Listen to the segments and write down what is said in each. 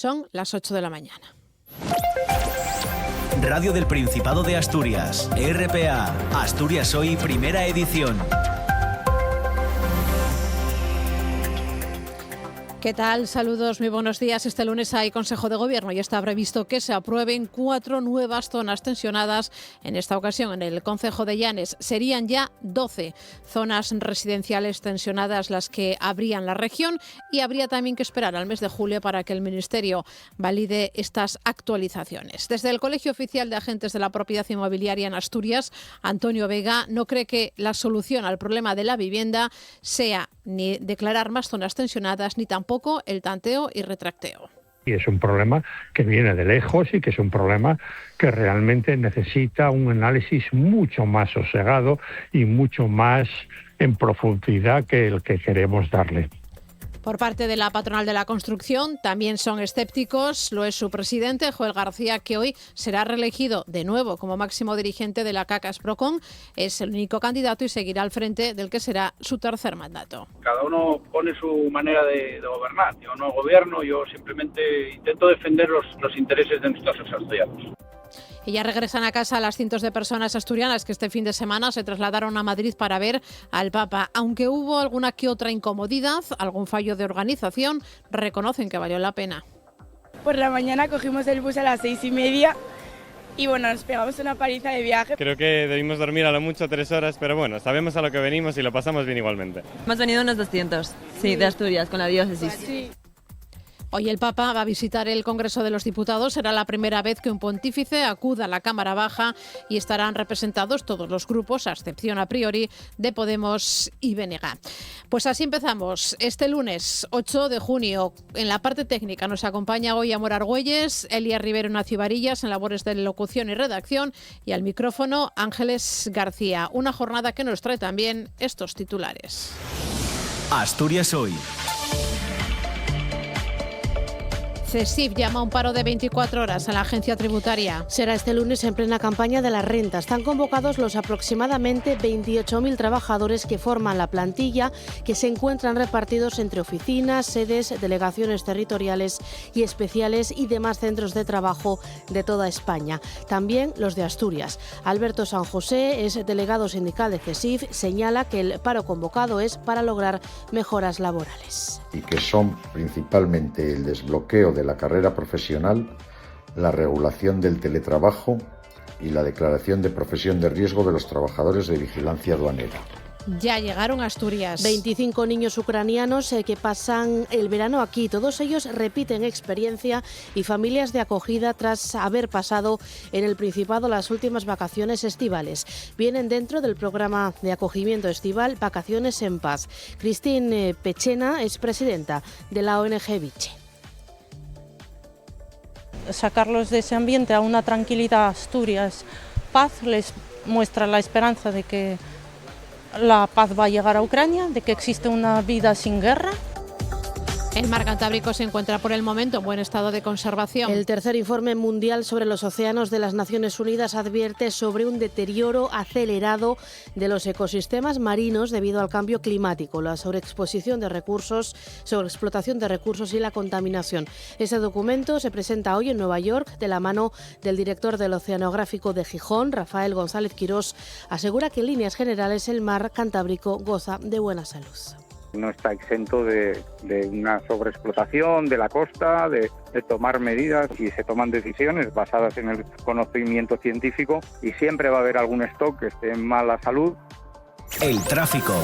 Son las 8 de la mañana. Radio del Principado de Asturias, RPA, Asturias Hoy, primera edición. ¿Qué tal? Saludos, muy buenos días. Este lunes hay Consejo de Gobierno y está previsto que se aprueben 4 nuevas zonas tensionadas. En esta ocasión, en el Concejo de Llanes, serían ya 12 zonas residenciales tensionadas las que habría la región, y habría también que esperar al mes de julio para que el Ministerio valide estas actualizaciones. Desde el Colegio Oficial de Agentes de la Propiedad Inmobiliaria en Asturias, Antonio Vega no cree que la solución al problema de la vivienda sea ni declarar más zonas tensionadas ni tampoco el tanteo y retracteo. Y es un problema que viene de lejos y que es un problema que realmente necesita un análisis mucho más sosegado y mucho más en profundidad que el que queremos darle. Por parte de la patronal de la construcción también son escépticos. Lo es su presidente, Joel García, que hoy será reelegido de nuevo como máximo dirigente de la CACAS Procon. Es el único candidato y seguirá al frente del que será su tercer mandato. Cada uno pone su manera de gobernar. Yo no gobierno, yo simplemente intento defender los intereses de nuestros asturianos. Y ya regresan a casa las cientos de personas asturianas que este fin de semana se trasladaron a Madrid para ver al Papa. Aunque hubo alguna que otra incomodidad, algún fallo de organización, reconocen que valió la pena. Por la mañana cogimos el bus a las 6:30 y bueno, nos pegamos una paliza de viaje. Creo que debimos dormir a lo mucho 3 horas, pero bueno, sabemos a lo que venimos y lo pasamos bien igualmente. Hemos venido unos 200, sí, de Asturias, con la diócesis. Sí. Hoy el Papa va a visitar el Congreso de los Diputados. Será la primera vez que un pontífice acuda a la Cámara Baja y estarán representados todos los grupos, a excepción a priori de Podemos y BNG. Pues así empezamos. Este lunes 8 de junio, en la parte técnica nos acompaña hoy Amor Argüelles, Elia Rivero Nacio Varillas en labores de locución y redacción, y al micrófono Ángeles García. Una jornada que nos trae también estos titulares. Asturias Hoy. CESIF llama a un paro de 24 horas a la agencia tributaria. Será este lunes en plena campaña de las rentas. Están convocados los aproximadamente 28.000 trabajadores que forman la plantilla, que se encuentran repartidos entre oficinas, sedes, delegaciones territoriales y especiales y demás centros de trabajo de toda España. También los de Asturias. Alberto San José es delegado sindical de CESIF. Señala que el paro convocado es para lograr mejoras laborales. Y que son principalmente el desbloqueo de la carrera profesional, la regulación del teletrabajo y la declaración de profesión de riesgo de los trabajadores de vigilancia aduanera. Ya llegaron a Asturias. 25 niños ucranianos que pasan el verano aquí. Todos ellos repiten experiencia y familias de acogida tras haber pasado en el Principado las últimas vacaciones estivales. Vienen dentro del programa de acogimiento estival Vacaciones en Paz. Cristín Pechena es presidenta de la ONG Viche. Sacarlos de ese ambiente a una tranquilidad Asturias, paz, les muestra la esperanza de que la paz va a llegar a Ucrania, de que existe una vida sin guerra. El mar Cantábrico se encuentra por el momento en buen estado de conservación. El tercer informe mundial sobre los océanos de las Naciones Unidas advierte sobre un deterioro acelerado de los ecosistemas marinos debido al cambio climático, la sobreexposición de recursos, sobreexplotación de recursos y la contaminación. Ese documento se presenta hoy en Nueva York de la mano del director del Oceanográfico de Gijón, Rafael González Quirós. Asegura que en líneas generales el mar Cantábrico goza de buena salud. No está exento de una sobreexplotación de la costa, de tomar medidas, y se toman decisiones basadas en el conocimiento científico, y siempre va a haber algún stock que esté en mala salud. El tráfico.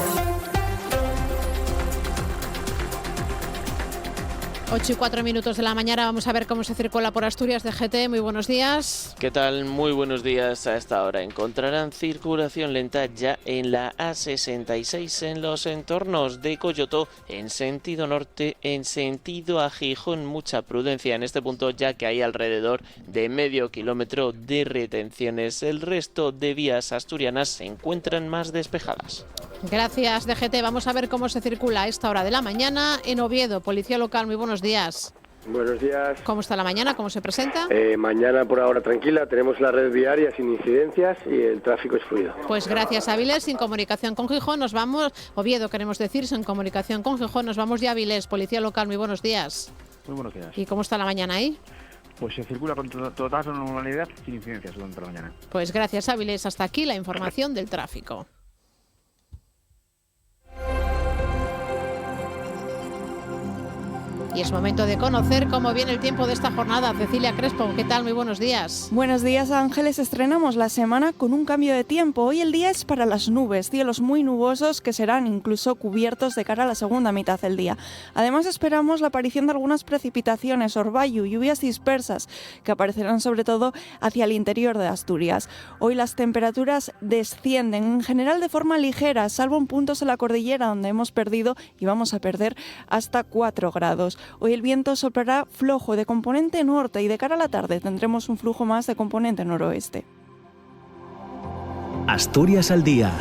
8:04 de la mañana, vamos a ver cómo se circula por Asturias. DGT, muy buenos días. ¿Qué tal? Muy buenos días. A esta hora encontrarán circulación lenta ya en la A66 en los entornos de Coyotó en sentido norte, en sentido a Gijón. Mucha prudencia en este punto, ya que hay alrededor de medio kilómetro de retenciones. El resto de vías asturianas se encuentran más despejadas. Gracias, DGT. Vamos a ver cómo se circula a esta hora de la mañana en Oviedo. Policía local, muy buenos días. Buenos días. ¿Cómo está la mañana? ¿Cómo se presenta? Mañana por ahora tranquila, tenemos la red viaria sin incidencias y el tráfico es fluido. Pues gracias, Avilés. Sin comunicación con Gijón nos vamos, Oviedo queremos decir, sin comunicación con Gijón nos vamos ya a Avilés. Policía local, muy buenos días. Muy buenos días. ¿Y cómo está la mañana ahí? Pues se circula con total normalidad, sin incidencias durante la mañana. Pues gracias, Áviles. Hasta aquí la información del tráfico. Y es momento de conocer cómo viene el tiempo de esta jornada. Cecilia Crespo, ¿qué tal? Muy buenos días. Buenos días, Ángeles. Estrenamos la semana con un cambio de tiempo. Hoy el día es para las nubes, cielos muy nubosos que serán incluso cubiertos de cara a la segunda mitad del día. Además esperamos la aparición de algunas precipitaciones, orvallo, lluvias dispersas que aparecerán sobre todo hacia el interior de Asturias. Hoy las temperaturas descienden en general de forma ligera, salvo en puntos en la cordillera donde hemos perdido y vamos a perder hasta 4 grados. Hoy el viento soplará flojo de componente norte y de cara a la tarde tendremos un flujo más de componente noroeste. Asturias al día.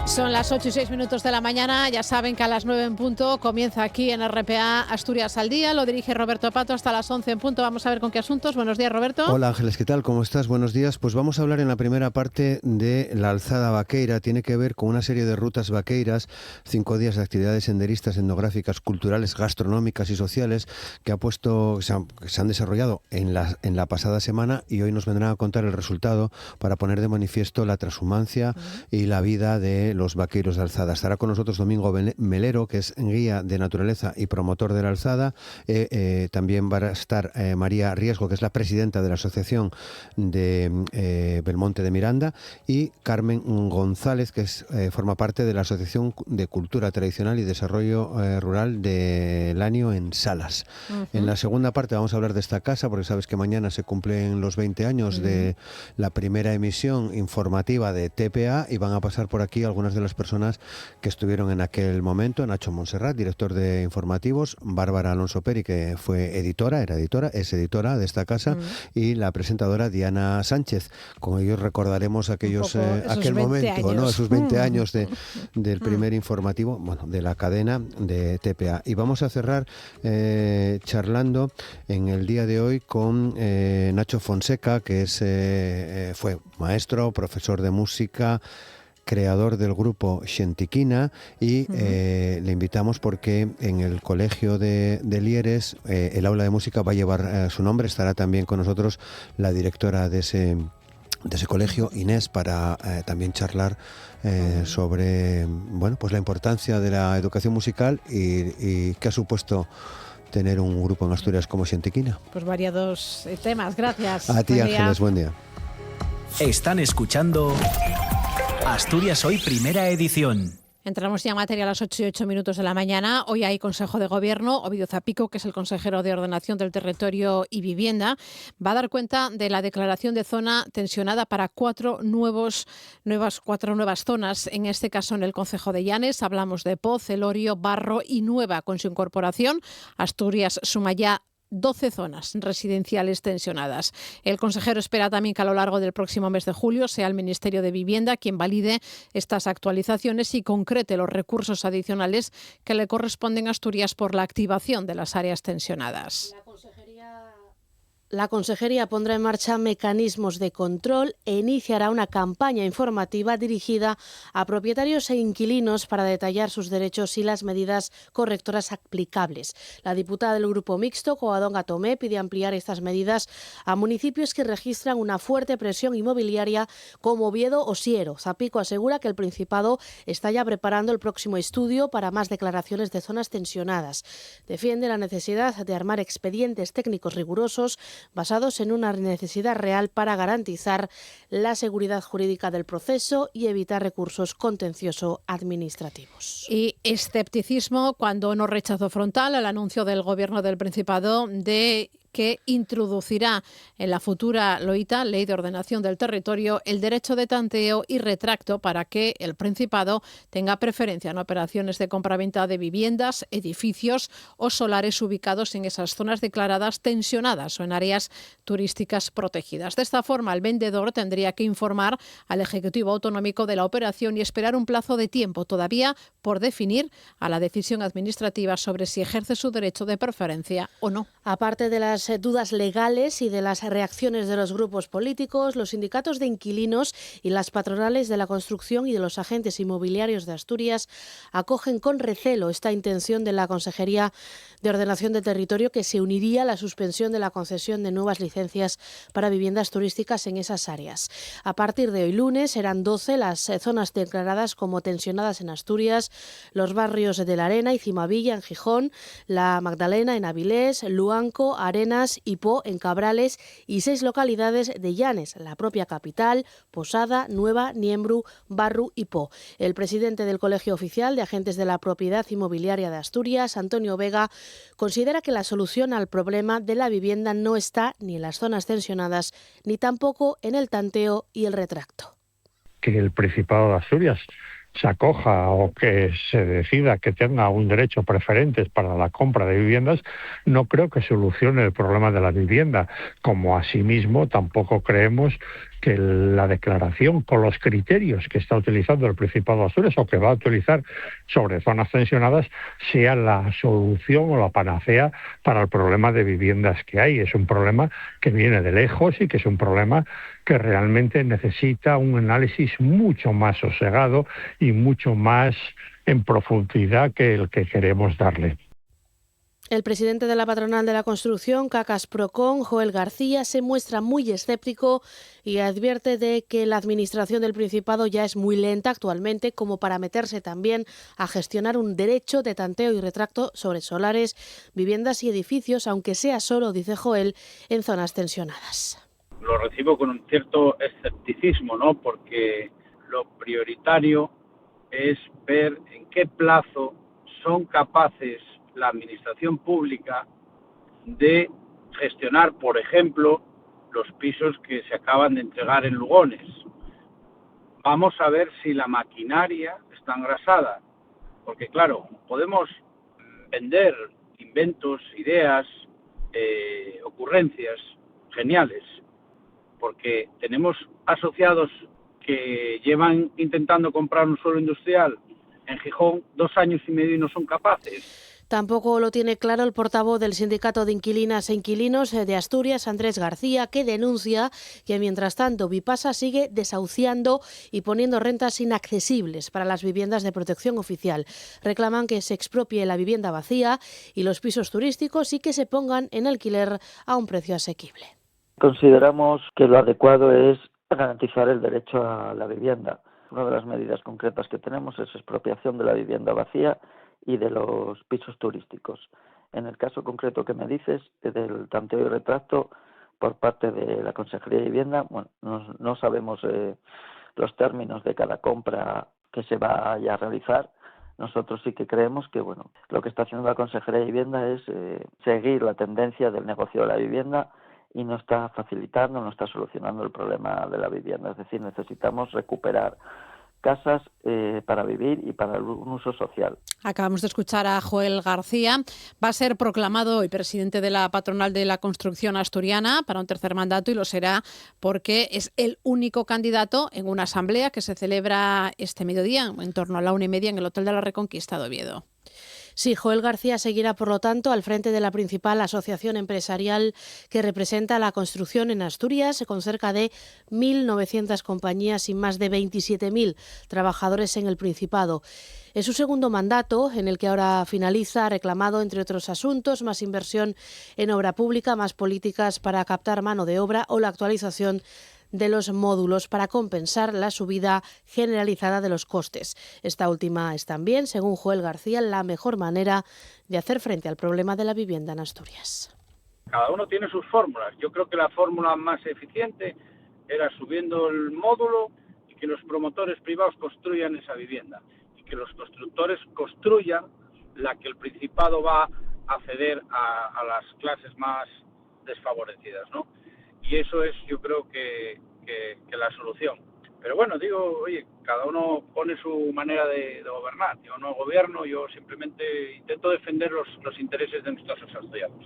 Son las 8 y 6 minutos de la mañana. Ya saben que a las 9 en punto comienza aquí en RPA Asturias al Día. Lo dirige Roberto Pato hasta las 11 en punto. Vamos a ver con qué asuntos. Buenos días, Roberto. Hola, Ángeles, ¿qué tal? ¿Cómo estás? Buenos días. Pues vamos a hablar en la primera parte de la Alzada Vaqueira. Tiene que ver con una serie de rutas vaqueiras, 5 días de actividades senderistas, etnográficas, culturales, gastronómicas y sociales que se han desarrollado en la pasada semana, y hoy nos vendrán a contar el resultado para poner de manifiesto la transhumancia y la vida de los vaqueiros de Alzada. Estará con nosotros Domingo Melero, que es guía de naturaleza y promotor de la Alzada. También va a estar María Riesgo, que es la presidenta de la Asociación de Belmonte de Miranda, y Carmen González, que forma parte de la Asociación de Cultura Tradicional y Desarrollo Rural de Lanio en Salas. En la segunda parte vamos a hablar de esta casa, porque sabes que mañana se cumplen los 20 años de la primera emisión informativa de TPA, y van a pasar por aquí algunas de las personas que estuvieron en aquel momento: Nacho Montserrat, director de informativos; Bárbara Alonso Peri, que es editora de esta casa; y la presentadora Diana Sánchez. Con ellos recordaremos aquel momento, ¿no? Esos 20 años del primer informativo, de la cadena de TPA. Y vamos a cerrar charlando en el día de hoy con Nacho Fonseca, que fue maestro, profesor de música, creador del grupo Xentiquina, y le invitamos porque en el colegio de Lieres el aula de música va a llevar su nombre. Estará también con nosotros la directora de ese colegio, Inés, para también charlar sobre pues la importancia de la educación musical y qué ha supuesto tener un grupo en Asturias como Xentiquina. Pues variados temas. Gracias. A ti, Ángeles, buen día. Están escuchando Asturias Hoy, primera edición. Entramos ya en materia a las 8 y 8 minutos de la mañana. Hoy hay Consejo de Gobierno. Ovidio Zapico, que es el consejero de Ordenación del Territorio y Vivienda, va a dar cuenta de la declaración de zona tensionada para cuatro nuevas zonas. En este caso, en el concejo de Llanes, hablamos de Poz, Elorio, Barro y Nueva. Con su incorporación, Asturias suma ya 12 zonas residenciales tensionadas. El consejero espera también que a lo largo del próximo mes de julio sea el Ministerio de Vivienda quien valide estas actualizaciones y concrete los recursos adicionales que le corresponden a Asturias por la activación de las áreas tensionadas. La Consejería pondrá en marcha mecanismos de control e iniciará una campaña informativa dirigida a propietarios e inquilinos para detallar sus derechos y las medidas correctoras aplicables. La diputada del Grupo Mixto, Covadonga Tomé, pide ampliar estas medidas a municipios que registran una fuerte presión inmobiliaria como Oviedo o Siero. Zapico asegura que el Principado está ya preparando el próximo estudio para más declaraciones de zonas tensionadas. Defiende la necesidad de armar expedientes técnicos rigurosos basados en una necesidad real para garantizar la seguridad jurídica del proceso y evitar recursos contencioso-administrativos. Y escepticismo cuando no rechazo frontal al anuncio del Gobierno del Principado de que introducirá en la futura LOITA, Ley de Ordenación del Territorio, el derecho de tanteo y retracto para que el Principado tenga preferencia en operaciones de compraventa de viviendas, edificios o solares ubicados en esas zonas declaradas tensionadas o en áreas turísticas protegidas. De esta forma, el vendedor tendría que informar al Ejecutivo Autonómico de la operación y esperar un plazo de tiempo todavía por definir a la decisión administrativa sobre si ejerce su derecho de preferencia o no. Aparte de las las dudas legales y de las reacciones de los grupos políticos, los sindicatos de inquilinos y las patronales de la construcción y de los agentes inmobiliarios de Asturias acogen con recelo esta intención de la Consejería de Ordenación del Territorio, que se uniría a la suspensión de la concesión de nuevas licencias para viviendas turísticas en esas áreas. A partir de hoy lunes serán 12 las zonas declaradas como tensionadas en Asturias, los barrios de La Arena y Cimavilla en Gijón, La Magdalena en Avilés, Luanco, Arenas y Po en Cabrales y 6 localidades de Llanes, la propia capital, Posada, Nueva, Niembru, Barru y Po. El presidente del Colegio Oficial de Agentes de la Propiedad Inmobiliaria de Asturias, Antonio Vega, considera que la solución al problema de la vivienda no está ni en las zonas tensionadas ni tampoco en el tanteo y el retracto. Que el Principado de Asturias se acoja o que se decida que tenga un derecho preferente para la compra de viviendas, no creo que solucione el problema de la vivienda, como asimismo tampoco creemos que la declaración con los criterios que está utilizando el Principado de Asturias o que va a utilizar sobre zonas tensionadas sea la solución o la panacea para el problema de viviendas que hay. Es un problema que viene de lejos y que es un problema que realmente necesita un análisis mucho más sosegado y mucho más en profundidad que el que queremos darle. El presidente de la patronal de la construcción, Cacas Procon, Joel García, se muestra muy escéptico y advierte de que la administración del Principado ya es muy lenta actualmente como para meterse también a gestionar un derecho de tanteo y retracto sobre solares, viviendas y edificios, aunque sea solo, dice Joel, en zonas tensionadas. Lo recibo con un cierto escepticismo, ¿no? Porque lo prioritario es ver en qué plazo son capaces la administración pública de gestionar, por ejemplo, los pisos que se acaban de entregar en Lugones. Vamos a ver si la maquinaria está engrasada, porque claro, podemos vender inventos, ideas, ocurrencias geniales, porque tenemos asociados que llevan intentando comprar un suelo industrial en Gijón 2 años y medio y no son capaces. Tampoco lo tiene claro el portavoz del Sindicato de Inquilinas e Inquilinos de Asturias, Andrés García, que denuncia que mientras tanto Vipasa sigue desahuciando y poniendo rentas inaccesibles para las viviendas de protección oficial. Reclaman que se expropie la vivienda vacía y los pisos turísticos y que se pongan en alquiler a un precio asequible. Consideramos que lo adecuado es garantizar el derecho a la vivienda. Una de las medidas concretas que tenemos es expropiación de la vivienda vacía y de los pisos turísticos. En el caso concreto que me dices, del tanteo y retracto por parte de la Consejería de Vivienda, bueno, no sabemos los términos de cada compra que se vaya a realizar. Nosotros sí que creemos que bueno, lo que está haciendo la Consejería de Vivienda es seguir la tendencia del negocio de la vivienda y no está facilitando, no está solucionando el problema de la vivienda. Es decir, necesitamos recuperar casas para vivir y para un uso social. Acabamos de escuchar a Joel García. Va a ser proclamado hoy presidente de la patronal de la construcción asturiana para un tercer mandato y lo será porque es el único candidato en una asamblea que se celebra este mediodía en torno a la 1:30 en el Hotel de la Reconquista de Oviedo. Sí, Joel García seguirá, por lo tanto, al frente de la principal asociación empresarial que representa la construcción en Asturias, con cerca de 1.900 compañías y más de 27.000 trabajadores en el Principado. Es su segundo mandato, en el que ahora finaliza, ha reclamado, entre otros asuntos, más inversión en obra pública, más políticas para captar mano de obra o la actualización de los módulos para compensar la subida generalizada de los costes. Esta última es también, según Joel García, la mejor manera de hacer frente al problema de la vivienda en Asturias. Cada uno tiene sus fórmulas. Yo creo que la fórmula más eficiente era subiendo el módulo y que los promotores privados construyan esa vivienda y que los constructores construyan la que el Principado va a ceder a las clases más desfavorecidas, ¿no? Y eso es, yo creo que la solución. Pero bueno, digo, oye, cada uno pone su manera de gobernar. Yo no gobierno, yo simplemente intento defender los intereses de nuestros asociados.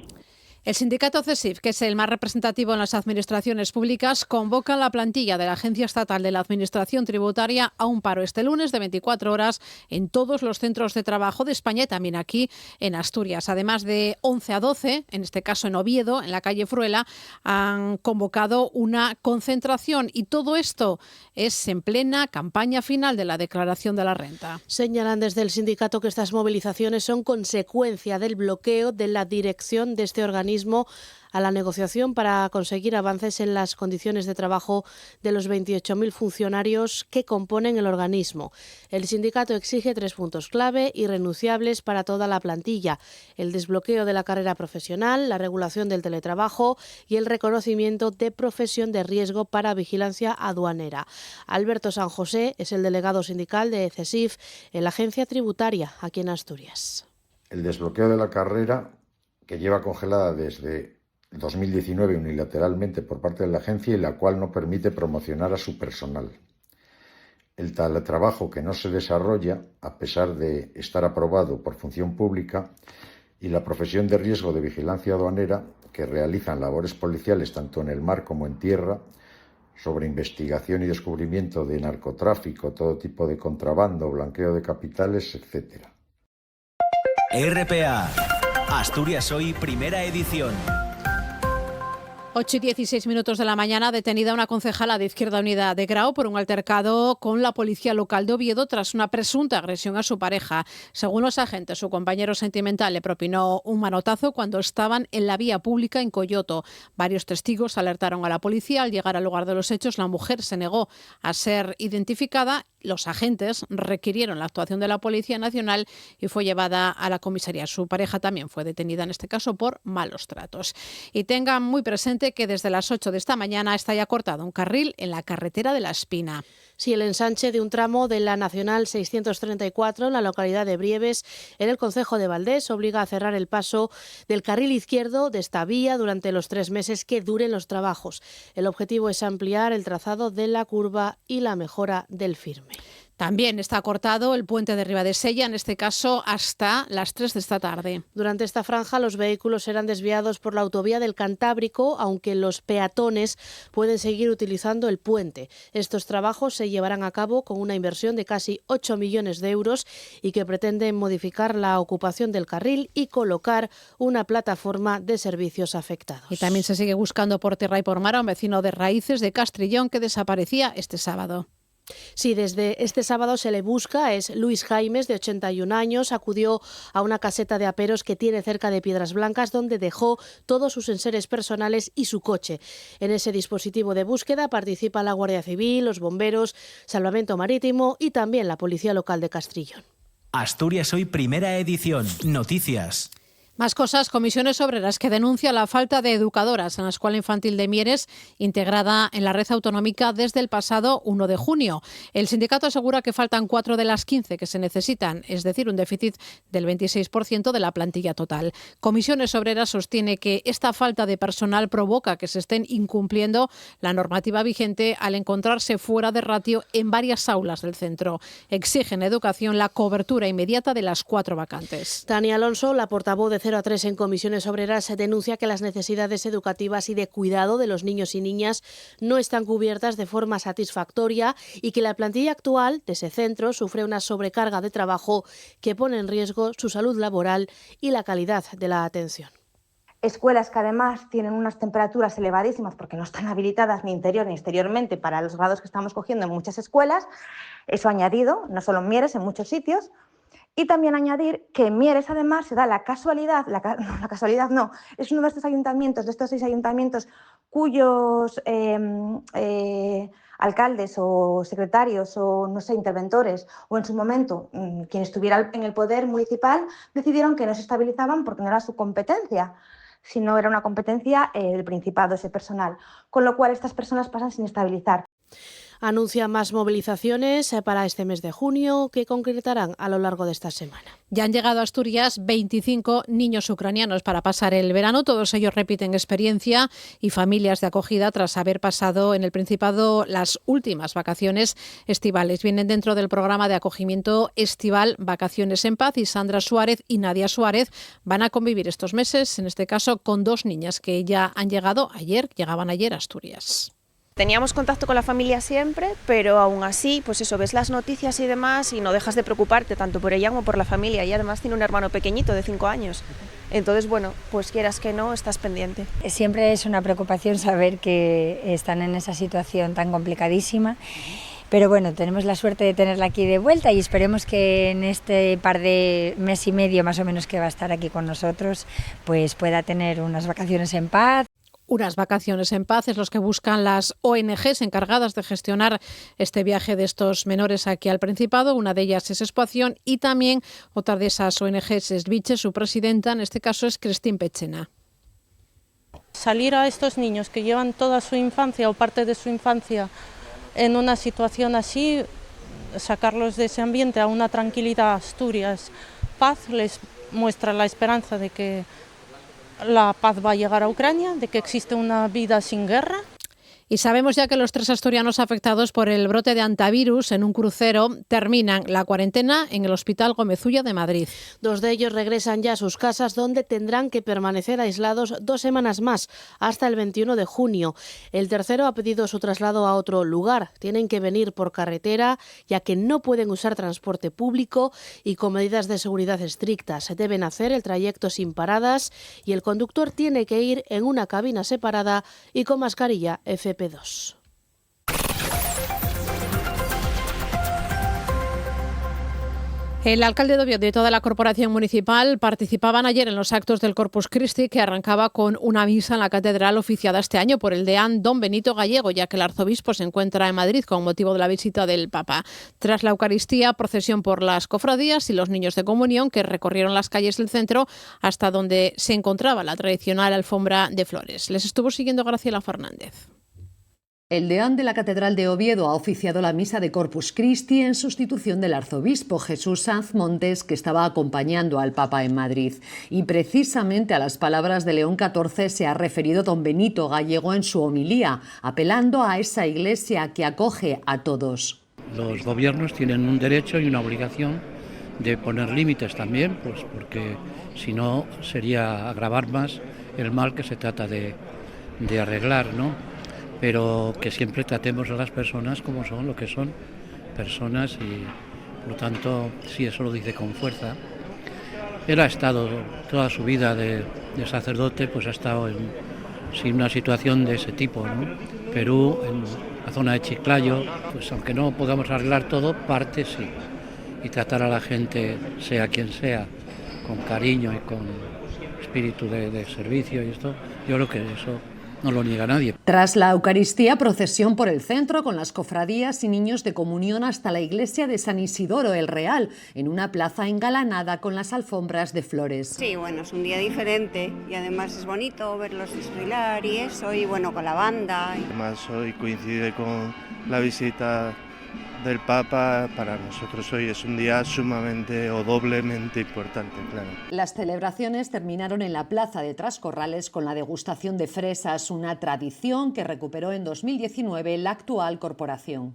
El sindicato CESIF, que es el más representativo en las administraciones públicas, convoca a la plantilla de la Agencia Estatal de la Administración Tributaria a un paro este lunes de 24 horas en todos los centros de trabajo de España y también aquí en Asturias. Además de 11 a 12, en este caso en Oviedo, en la calle Fruela, han convocado una concentración y todo esto es en plena campaña final de la declaración de la renta. Señalan desde el sindicato que estas movilizaciones son consecuencia del bloqueo de la dirección de este organismo a la negociación para conseguir avances en las condiciones de trabajo de los 28.000 funcionarios que componen el organismo. El sindicato exige 3 puntos clave irrenunciables para toda la plantilla: el desbloqueo de la carrera profesional, la regulación del teletrabajo y el reconocimiento de profesión de riesgo para vigilancia aduanera. Alberto San José es el delegado sindical de CESIF en la agencia tributaria aquí en Asturias. El desbloqueo de la carrera, que lleva congelada desde 2019 unilateralmente por parte de la agencia y la cual no permite promocionar a su personal. El teletrabajo que no se desarrolla, a pesar de estar aprobado por función pública, y la profesión de riesgo de vigilancia aduanera, que realizan labores policiales tanto en el mar como en tierra, sobre investigación y descubrimiento de narcotráfico, todo tipo de contrabando, blanqueo de capitales, etc. RPA, Asturias Hoy, primera edición. 8 y 16 minutos de la mañana, detenida una concejala de Izquierda Unida de Grau por un altercado con la policía local de Oviedo tras una presunta agresión a su pareja. Según los agentes, su compañero sentimental le propinó un manotazo cuando estaban en la vía pública en Coyoto. Varios testigos alertaron a la policía. Al llegar al lugar de los hechos, la mujer se negó a ser identificada. Los agentes requirieron la actuación de la Policía Nacional y fue llevada a la comisaría. Su pareja también fue detenida, en este caso por malos tratos. Y tengan muy presente que desde las 8 de esta mañana está ya cortado un carril en la carretera de La Espina. Sí, el ensanche de un tramo de la Nacional 634 en la localidad de Brieves, en el concejo de Valdés, obliga a cerrar el paso del carril izquierdo de esta vía durante los 3 meses que duren los trabajos. El objetivo es ampliar el trazado de la curva y la mejora del firme. También está cortado el puente de Ribadesella, en este caso hasta las 3 de esta tarde. Durante esta franja los vehículos serán desviados por la autovía del Cantábrico, aunque los peatones pueden seguir utilizando el puente. Estos trabajos se llevarán a cabo con una inversión de casi 8 millones de euros y que pretenden modificar la ocupación del carril y colocar una plataforma de servicios afectados. Y también se sigue buscando por tierra y por mar a un vecino de Raíces de Castrillón que desaparecía este sábado. Sí, desde este sábado se le busca. Es Luis Jaimes, de 81 años. Acudió a una caseta de aperos que tiene cerca de Piedras Blancas, donde dejó todos sus enseres personales y su coche. En ese dispositivo de búsqueda participa la Guardia Civil, los bomberos, Salvamento Marítimo y también la Policía Local de Castrillón. Asturias Hoy, primera edición. Noticias. Más cosas. Comisiones Obreras que denuncia la falta de educadoras en la Escuela Infantil de Mieres, integrada en la red autonómica desde el pasado 1 de junio. El sindicato asegura que faltan 4 de las 15 que se necesitan, es decir, un déficit del 26% de la plantilla total. Comisiones Obreras sostiene que esta falta de personal provoca que se estén incumpliendo la normativa vigente al encontrarse fuera de ratio en varias aulas del centro. Exigen educación la cobertura inmediata de las 4 vacantes. Tania Alonso, la portavoz de 0 a 3 en Comisiones Obreras, denuncia que las necesidades educativas y de cuidado de los niños y niñas no están cubiertas de forma satisfactoria y que la plantilla actual de ese centro sufre una sobrecarga de trabajo que pone en riesgo su salud laboral y la calidad de la atención. Escuelas que además tienen unas temperaturas elevadísimas porque no están habilitadas ni interior ni exteriormente para los grados que estamos cogiendo en muchas escuelas. Eso añadido, no solo en Mieres, en muchos sitios. Y también añadir que en Mieres además se da la casualidad, es uno de estos ayuntamientos, de estos 6 ayuntamientos cuyos alcaldes o secretarios o no sé, interventores o en su momento quien estuviera en el poder municipal decidieron que no se estabilizaban porque no era su competencia, sino era una competencia del Principado, ese personal, con lo cual estas personas pasan sin estabilizar. anuncia más movilizaciones para este mes de junio que concretarán a lo largo de esta semana. Ya han llegado a Asturias 25 niños ucranianos para pasar el verano. Todos ellos repiten experiencia y familias de acogida tras haber pasado en el Principado las últimas vacaciones estivales. Vienen dentro del programa de acogimiento estival Vacaciones en Paz y Sandra Suárez y Nadia Suárez van a convivir estos meses, en este caso con dos niñas que ya han llegaban ayer a Asturias. Teníamos contacto con la familia siempre, pero aún así, pues eso, ves las noticias y demás y no dejas de preocuparte tanto por ella como por la familia, y además tiene un hermano pequeñito de 5 años. Entonces, bueno, pues quieras que no, estás pendiente. Siempre es una preocupación saber que están en esa situación tan complicadísima, pero bueno, tenemos la suerte de tenerla aquí de vuelta y esperemos que en este par de mes y medio más o menos que va a estar aquí con nosotros, pues pueda tener unas vacaciones en paz. Unas vacaciones en paz es los que buscan las ONGs encargadas de gestionar este viaje de estos menores aquí al Principado. Una de ellas es Expoación y también otra de esas ONGs es Viche, su presidenta, en este caso es Cristín Pechena. Salir a estos niños que llevan toda su infancia o parte de su infancia en una situación así, sacarlos de ese ambiente a una tranquilidad, Asturias, paz, les muestra la esperanza de que la paz va a llegar a Ucrania, de que existe una vida sin guerra. Y sabemos ya que los 3 asturianos afectados por el brote de hantavirus en un crucero terminan la cuarentena en el Hospital Gómez Ulla de Madrid. 2 de ellos regresan ya a sus casas, donde tendrán que permanecer aislados 2 semanas más, hasta el 21 de junio. El tercero ha pedido su traslado a otro lugar. Tienen que venir por carretera, ya que no pueden usar transporte público y con medidas de seguridad estrictas. Se deben hacer el trayecto sin paradas y el conductor tiene que ir en una cabina separada y con mascarilla FP2. El alcalde de Oviedo y toda la corporación municipal participaban ayer en los actos del Corpus Christi, que arrancaba con una misa en la catedral oficiada este año por el deán don Benito Gallego, ya que el arzobispo se encuentra en Madrid con motivo de la visita del Papa. Tras la Eucaristía, procesión por las cofradías y los niños de comunión que recorrieron las calles del centro hasta donde se encontraba la tradicional alfombra de flores. Les estuvo siguiendo Graciela Fernández. El deán de la Catedral de Oviedo ha oficiado la misa de Corpus Christi en sustitución del arzobispo Jesús Sanz Montes, que estaba acompañando al Papa en Madrid. Y precisamente a las palabras de León XIV se ha referido don Benito Gallego en su homilía, apelando a esa iglesia que acoge a todos. Los gobiernos tienen un derecho y una obligación de poner límites también, pues porque si no sería agravar más el mal que se trata de arreglar, ¿no? Pero que siempre tratemos a las personas como son, lo que son personas, y por lo tanto, sí, eso lo dice con fuerza. Él ha estado toda su vida de sacerdote, pues ha estado en una situación de ese tipo, ¿no? Perú, en la zona de Chiclayo, pues aunque no podamos arreglar todo, parte sí. Y tratar a la gente, sea quien sea, con cariño y con espíritu de servicio y esto, yo creo que eso no lo niega nadie. Tras la Eucaristía, procesión por el centro con las cofradías y niños de comunión hasta la iglesia de San Isidoro el Real, en una plaza engalanada con las alfombras de flores. Sí, bueno, es un día diferente y además es bonito verlos desfilar y eso, y bueno, con la banda. Además hoy coincide con la visita del Papa. Para nosotros hoy es un día sumamente o doblemente importante, claro. Las celebraciones terminaron en la plaza de Trascorrales con la degustación de fresas, una tradición que recuperó en 2019 la actual corporación.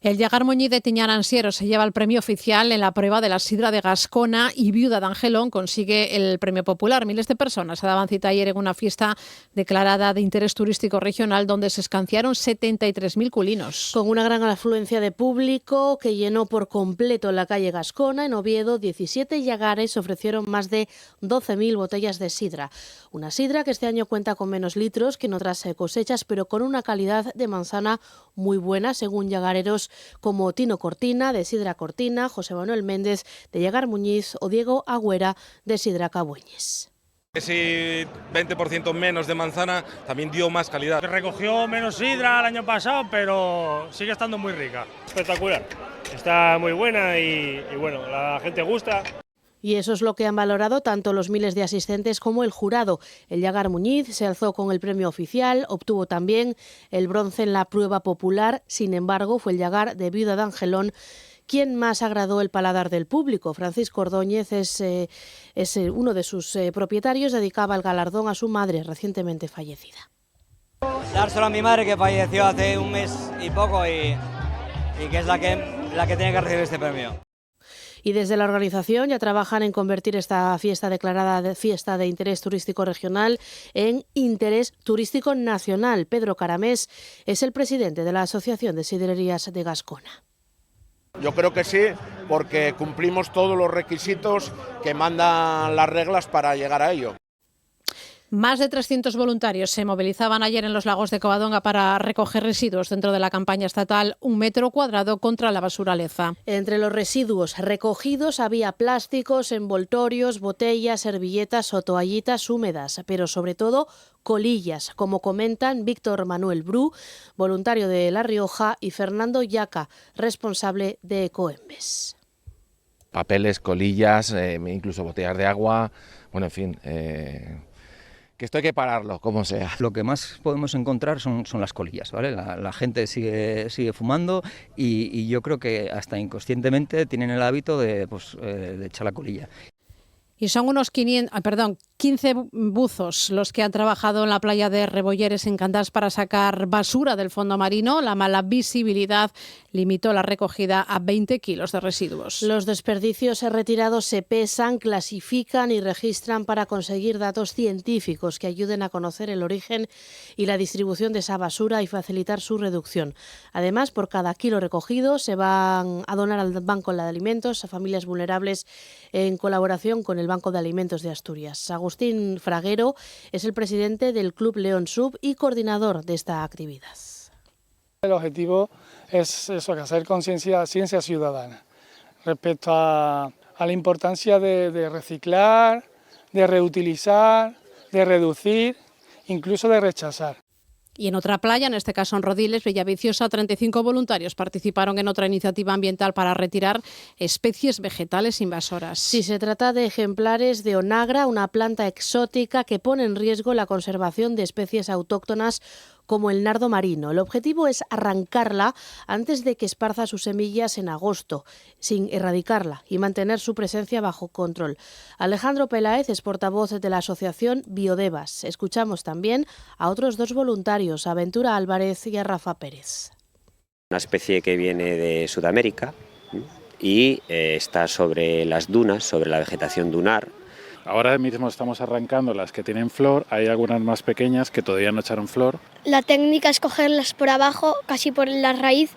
El Llagar Moñí de Tiñaransiero se lleva el premio oficial en la prueba de la sidra de Gascona y Viuda de Angelón consigue el premio popular. Miles de personas se daban cita ayer en una fiesta declarada de interés turístico regional donde se escanciaron 73.000 culinos. Con una gran afluencia de público que llenó por completo la calle Gascona, en Oviedo, 17 llagares ofrecieron más de 12.000 botellas de sidra. Una sidra que este año cuenta con menos litros que en otras cosechas, pero con una calidad de manzana muy buena, según llagareros como Tino Cortina, de Sidra Cortina, José Manuel Méndez, de Llagar Muñiz, o Diego Agüera, de Sidra Cabueñes. Ese 20% menos de manzana también dio más calidad. Recogió menos sidra el año pasado, pero sigue estando muy rica. Espectacular, está muy buena y bueno, la gente gusta. Y eso es lo que han valorado tanto los miles de asistentes como el jurado. El Llagar Muñiz se alzó con el premio oficial, obtuvo también el bronce en la prueba popular. Sin embargo, fue el Llagar de Viuda de Angelón quien más agradó el paladar del público. Francisco Ordóñez es uno de sus propietarios, dedicaba el galardón a su madre recientemente fallecida. Dárselo a mi madre, que falleció hace un mes y poco, y que es la que tiene que recibir este premio. Y desde la organización ya trabajan en convertir esta fiesta declarada de fiesta de interés turístico regional en interés turístico nacional. Pedro Caramés es el presidente de la Asociación de Sidrerías de Gascona. Yo creo que sí, porque cumplimos todos los requisitos que mandan las reglas para llegar a ello. Más de 300 voluntarios se movilizaban ayer en los lagos de Covadonga para recoger residuos dentro de la campaña estatal 1 metro cuadrado contra la basura leza. Entre los residuos recogidos había plásticos, envoltorios, botellas, servilletas o toallitas húmedas, pero sobre todo colillas, como comentan Víctor Manuel Bru, voluntario de La Rioja, y Fernando Yaca, responsable de Ecoembes. Papeles, colillas, incluso botellas de agua, bueno, en fin... que esto hay que pararlo, como sea. Lo que más podemos encontrar son las colillas, ¿vale? La gente sigue fumando y yo creo que hasta inconscientemente tienen el hábito de echar la colilla. Y son unos 15 buzos los que han trabajado en la playa de Rebolleres, en Candás, para sacar basura del fondo marino. La mala visibilidad limitó la recogida a 20 kilos de residuos. Los desperdicios retirados se pesan, clasifican y registran para conseguir datos científicos que ayuden a conocer el origen y la distribución de esa basura y facilitar su reducción. Además, por cada kilo recogido se van a donar al Banco de Alimentos a familias vulnerables en colaboración con el Banco de Alimentos de Asturias. Agustín Fraguero es el presidente del Club León Sub y coordinador de esta actividad. El objetivo es eso, hacer ciencia ciudadana respecto a la importancia de reciclar, de reutilizar, de reducir, incluso de rechazar. Y en otra playa, en este caso en Rodiles, Villaviciosa, 35 voluntarios participaron en otra iniciativa ambiental para retirar especies vegetales invasoras. Sí, se trata de ejemplares de onagra, una planta exótica que pone en riesgo la conservación de especies autóctonas como el nardo marino. El objetivo es arrancarla antes de que esparza sus semillas en agosto, sin erradicarla, y mantener su presencia bajo control. Alejandro Peláez es portavoz de la asociación Biodevas. Escuchamos también a otros 2 voluntarios, a Ventura Álvarez y a Rafa Pérez. Una especie que viene de Sudamérica y está sobre las dunas, sobre la vegetación dunar. Ahora mismo estamos arrancando las que tienen flor, hay algunas más pequeñas que todavía no echaron flor. La técnica es cogerlas por abajo, casi por la raíz.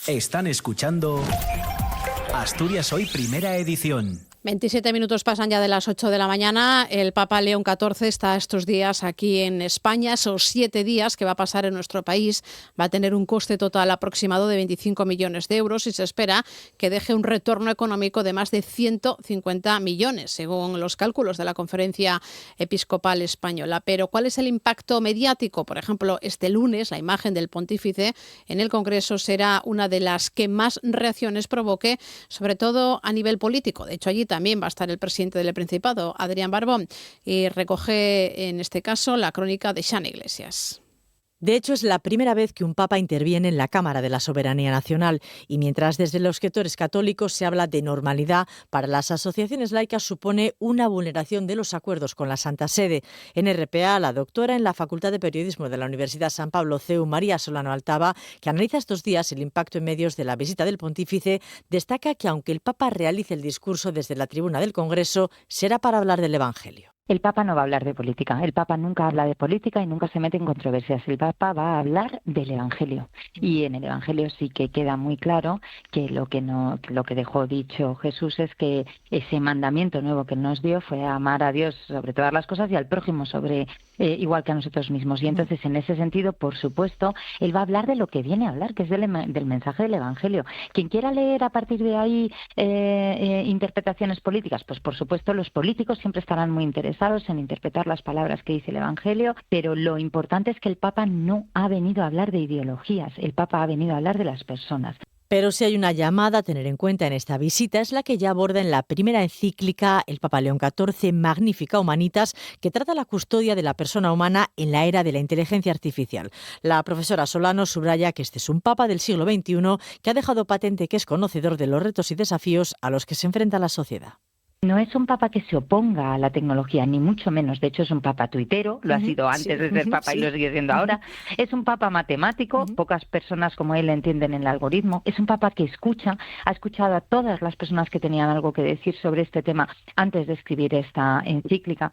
Están escuchando Asturias Hoy, primera edición. 27 minutos pasan ya de las 8 de la mañana. El Papa León XIV está estos días aquí en España. Esos 7 días que va a pasar en nuestro país va a tener un coste total aproximado de 25 millones de euros y se espera que deje un retorno económico de más de 150 millones, según los cálculos de la Conferencia Episcopal Española. Pero ¿cuál es el impacto mediático? Por ejemplo, este lunes la imagen del pontífice en el Congreso será una de las que más reacciones provoque, sobre todo a nivel político. De hecho, allí también va a estar el presidente del Principado, Adrián Barbón, y recoge en este caso la crónica de Xana Iglesias. De hecho, es la primera vez que un papa interviene en la Cámara de la Soberanía Nacional y mientras desde los sectores católicos se habla de normalidad, para las asociaciones laicas supone una vulneración de los acuerdos con la Santa Sede. En RPA, la doctora en la Facultad de Periodismo de la Universidad San Pablo CEU, María Solano Altava, que analiza estos días el impacto en medios de la visita del pontífice, destaca que aunque el papa realice el discurso desde la tribuna del Congreso, será para hablar del Evangelio. El Papa no va a hablar de política, el Papa nunca habla de política y nunca se mete en controversias, el Papa va a hablar del Evangelio y en el Evangelio sí que queda muy claro que lo que dejó dicho Jesús es que ese mandamiento nuevo que nos dio fue amar a Dios sobre todas las cosas y al prójimo igual que a nosotros mismos. Y entonces en ese sentido, por supuesto, él va a hablar de lo que viene a hablar, que es del mensaje del Evangelio. Quien quiera leer a partir de ahí interpretaciones políticas, pues por supuesto los políticos siempre estarán muy interesados en interpretar las palabras que dice el Evangelio, pero lo importante es que el Papa no ha venido a hablar de ideologías, el Papa ha venido a hablar de las personas. Pero si hay una llamada a tener en cuenta en esta visita, es la que ya aborda en la primera encíclica el Papa León XIV, Magnificat Humanitas, que trata la custodia de la persona humana en la era de la inteligencia artificial. La profesora Solano subraya que este es un Papa del siglo XXI que ha dejado patente que es conocedor de los retos y desafíos a los que se enfrenta la sociedad. No es un papa que se oponga a la tecnología, ni mucho menos. De hecho, es un papa tuitero, lo ha sido antes de ser papa y lo sigue siendo ahora. Es un papa matemático, pocas personas como él entienden el algoritmo. Es un papa que escucha, ha escuchado a todas las personas que tenían algo que decir sobre este tema antes de escribir esta encíclica.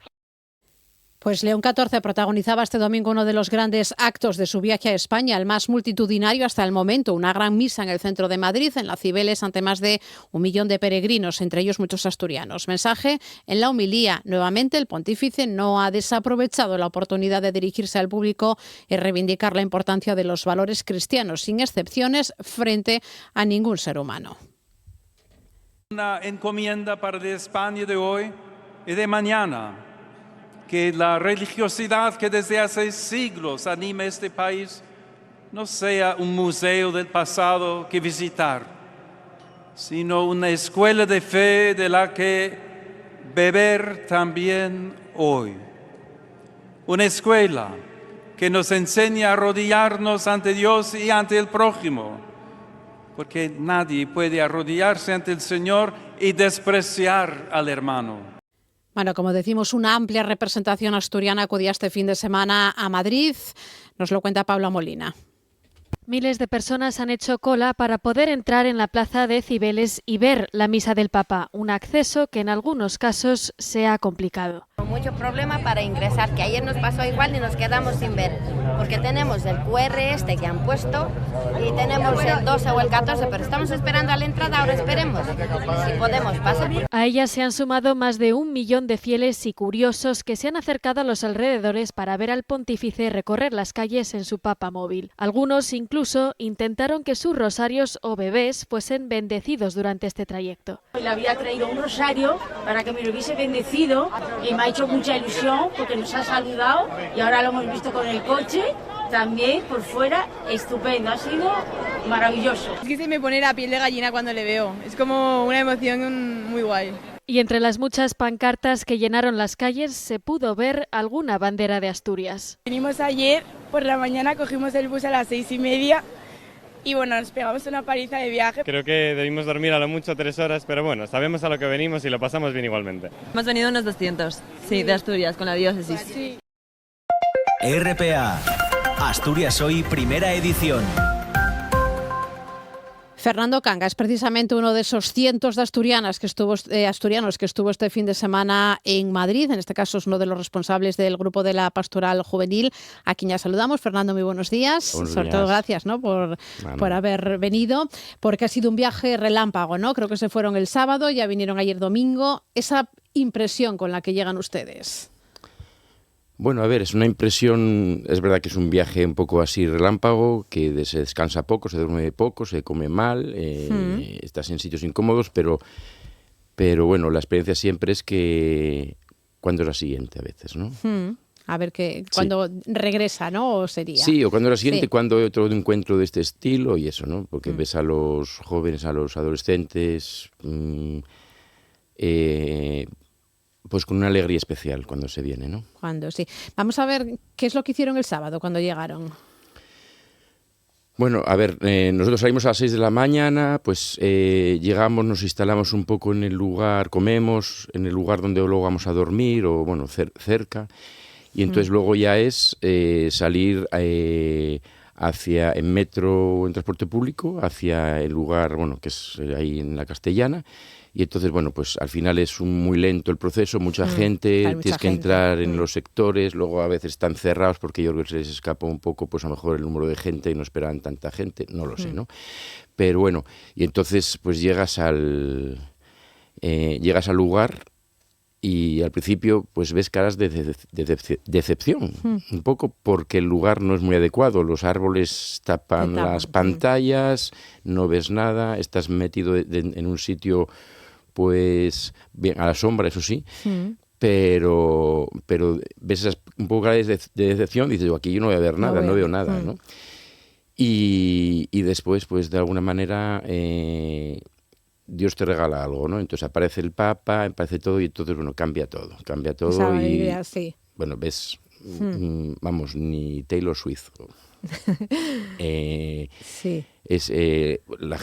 Pues León XIV protagonizaba este domingo uno de los grandes actos de su viaje a España, el más multitudinario hasta el momento, una gran misa en el centro de Madrid, en la Cibeles, ante más de 1 millón de peregrinos, entre ellos muchos asturianos. Mensaje en la homilía. Nuevamente, el pontífice no ha desaprovechado la oportunidad de dirigirse al público y reivindicar la importancia de los valores cristianos, sin excepciones, frente a ningún ser humano. Una encomienda para España de hoy y de mañana. Que la religiosidad que desde hace siglos anima este país no sea un museo del pasado que visitar, sino una escuela de fe de la que beber también hoy. Una escuela que nos enseña a arrodillarnos ante Dios y ante el prójimo, porque nadie puede arrodillarse ante el Señor y despreciar al hermano. Bueno, como decimos, una amplia representación asturiana acudía este fin de semana a Madrid. Nos lo cuenta Pablo Molina. Miles de personas han hecho cola para poder entrar en la plaza de Cibeles y ver la misa del Papa, un acceso que en algunos casos se ha complicado. Mucho problema para ingresar, que ayer nos pasó igual y nos quedamos sin ver, porque tenemos el QR este que han puesto y tenemos el 12 o el 14, pero estamos esperando a la entrada, ahora esperemos si podemos pasar. A ella se han sumado más de 1 millón de fieles y curiosos que se han acercado a los alrededores para ver al pontífice recorrer las calles en su Papa móvil. Algunos incluso intentaron que sus rosarios o bebés fuesen bendecidos durante este trayecto. Le había traído un rosario para que me lo hubiese bendecido y me ha hecho mucha ilusión porque nos ha saludado y ahora lo hemos visto con el coche también por fuera, estupendo, ha sido maravilloso. Es que se me pone la piel de gallina cuando le veo, es como una emoción muy guay. Y entre las muchas pancartas que llenaron las calles se pudo ver alguna bandera de Asturias. Vinimos ayer por la mañana, cogimos el bus a las 6:30 y bueno, nos pegamos una paliza de viaje. Creo que debimos dormir a lo mucho 3 horas, pero bueno, sabemos a lo que venimos y lo pasamos bien igualmente. Hemos venido unos 200, sí, de Asturias, con la diócesis. Sí. RPA, Asturias Hoy, primera edición. Fernando Canga es precisamente uno de esos cientos de asturianos que estuvo este fin de semana en Madrid. En este caso es uno de los responsables del grupo de la Pastoral Juvenil, a quien ya saludamos. Fernando, muy buenos días. Sobre todo gracias, ¿no? por haber venido, porque ha sido un viaje relámpago, ¿no? Creo que se fueron el sábado, ya vinieron ayer domingo. Esa impresión con la que llegan ustedes. Bueno, a ver, es una impresión, es verdad que es un viaje un poco así relámpago, que se descansa poco, se duerme poco, se come mal, estás en sitios incómodos, pero bueno, la experiencia siempre es que cuando es la siguiente a veces, ¿no? A ver cuando regresa, ¿no? ¿O sería? Sí, o cuando es la siguiente, cuando hay otro encuentro de este estilo y eso, ¿no? Porque ves a los jóvenes, a los adolescentes, pues con una alegría especial cuando se viene, ¿no? Sí. Vamos a ver qué es lo que hicieron el sábado cuando llegaron. Bueno, a ver, nosotros salimos a las 6 de la mañana, pues llegamos, nos instalamos un poco en el lugar, comemos en el lugar donde luego vamos a dormir, o bueno, cerca, y entonces luego ya es salir hacia, en metro o en transporte público, hacia el lugar, bueno, que es ahí en la Castellana. Y entonces, bueno, pues al final es muy lento el proceso, mucha gente, tienes que entrar en los sectores, luego a veces están cerrados porque yo creo que se les escapa un poco, pues a lo mejor el número de gente y no esperan tanta gente, no lo sé, ¿no? Pero bueno, y entonces pues llegas al lugar y al principio pues ves caras de decepción, un poco porque el lugar no es muy adecuado, los árboles tapan las pantallas, no ves nada, estás metido en un sitio pues bien a la sombra, eso sí, pero ves esas un poco de decepción y dices, aquí yo no voy a ver nada, no veo nada, ¿no? Y después, pues de alguna manera, Dios te regala algo, ¿no? Entonces aparece el Papa, aparece todo y entonces, bueno, cambia todo. Esa y, idea, sí. bueno, ves, vamos, ni Taylor Swift. Sí. La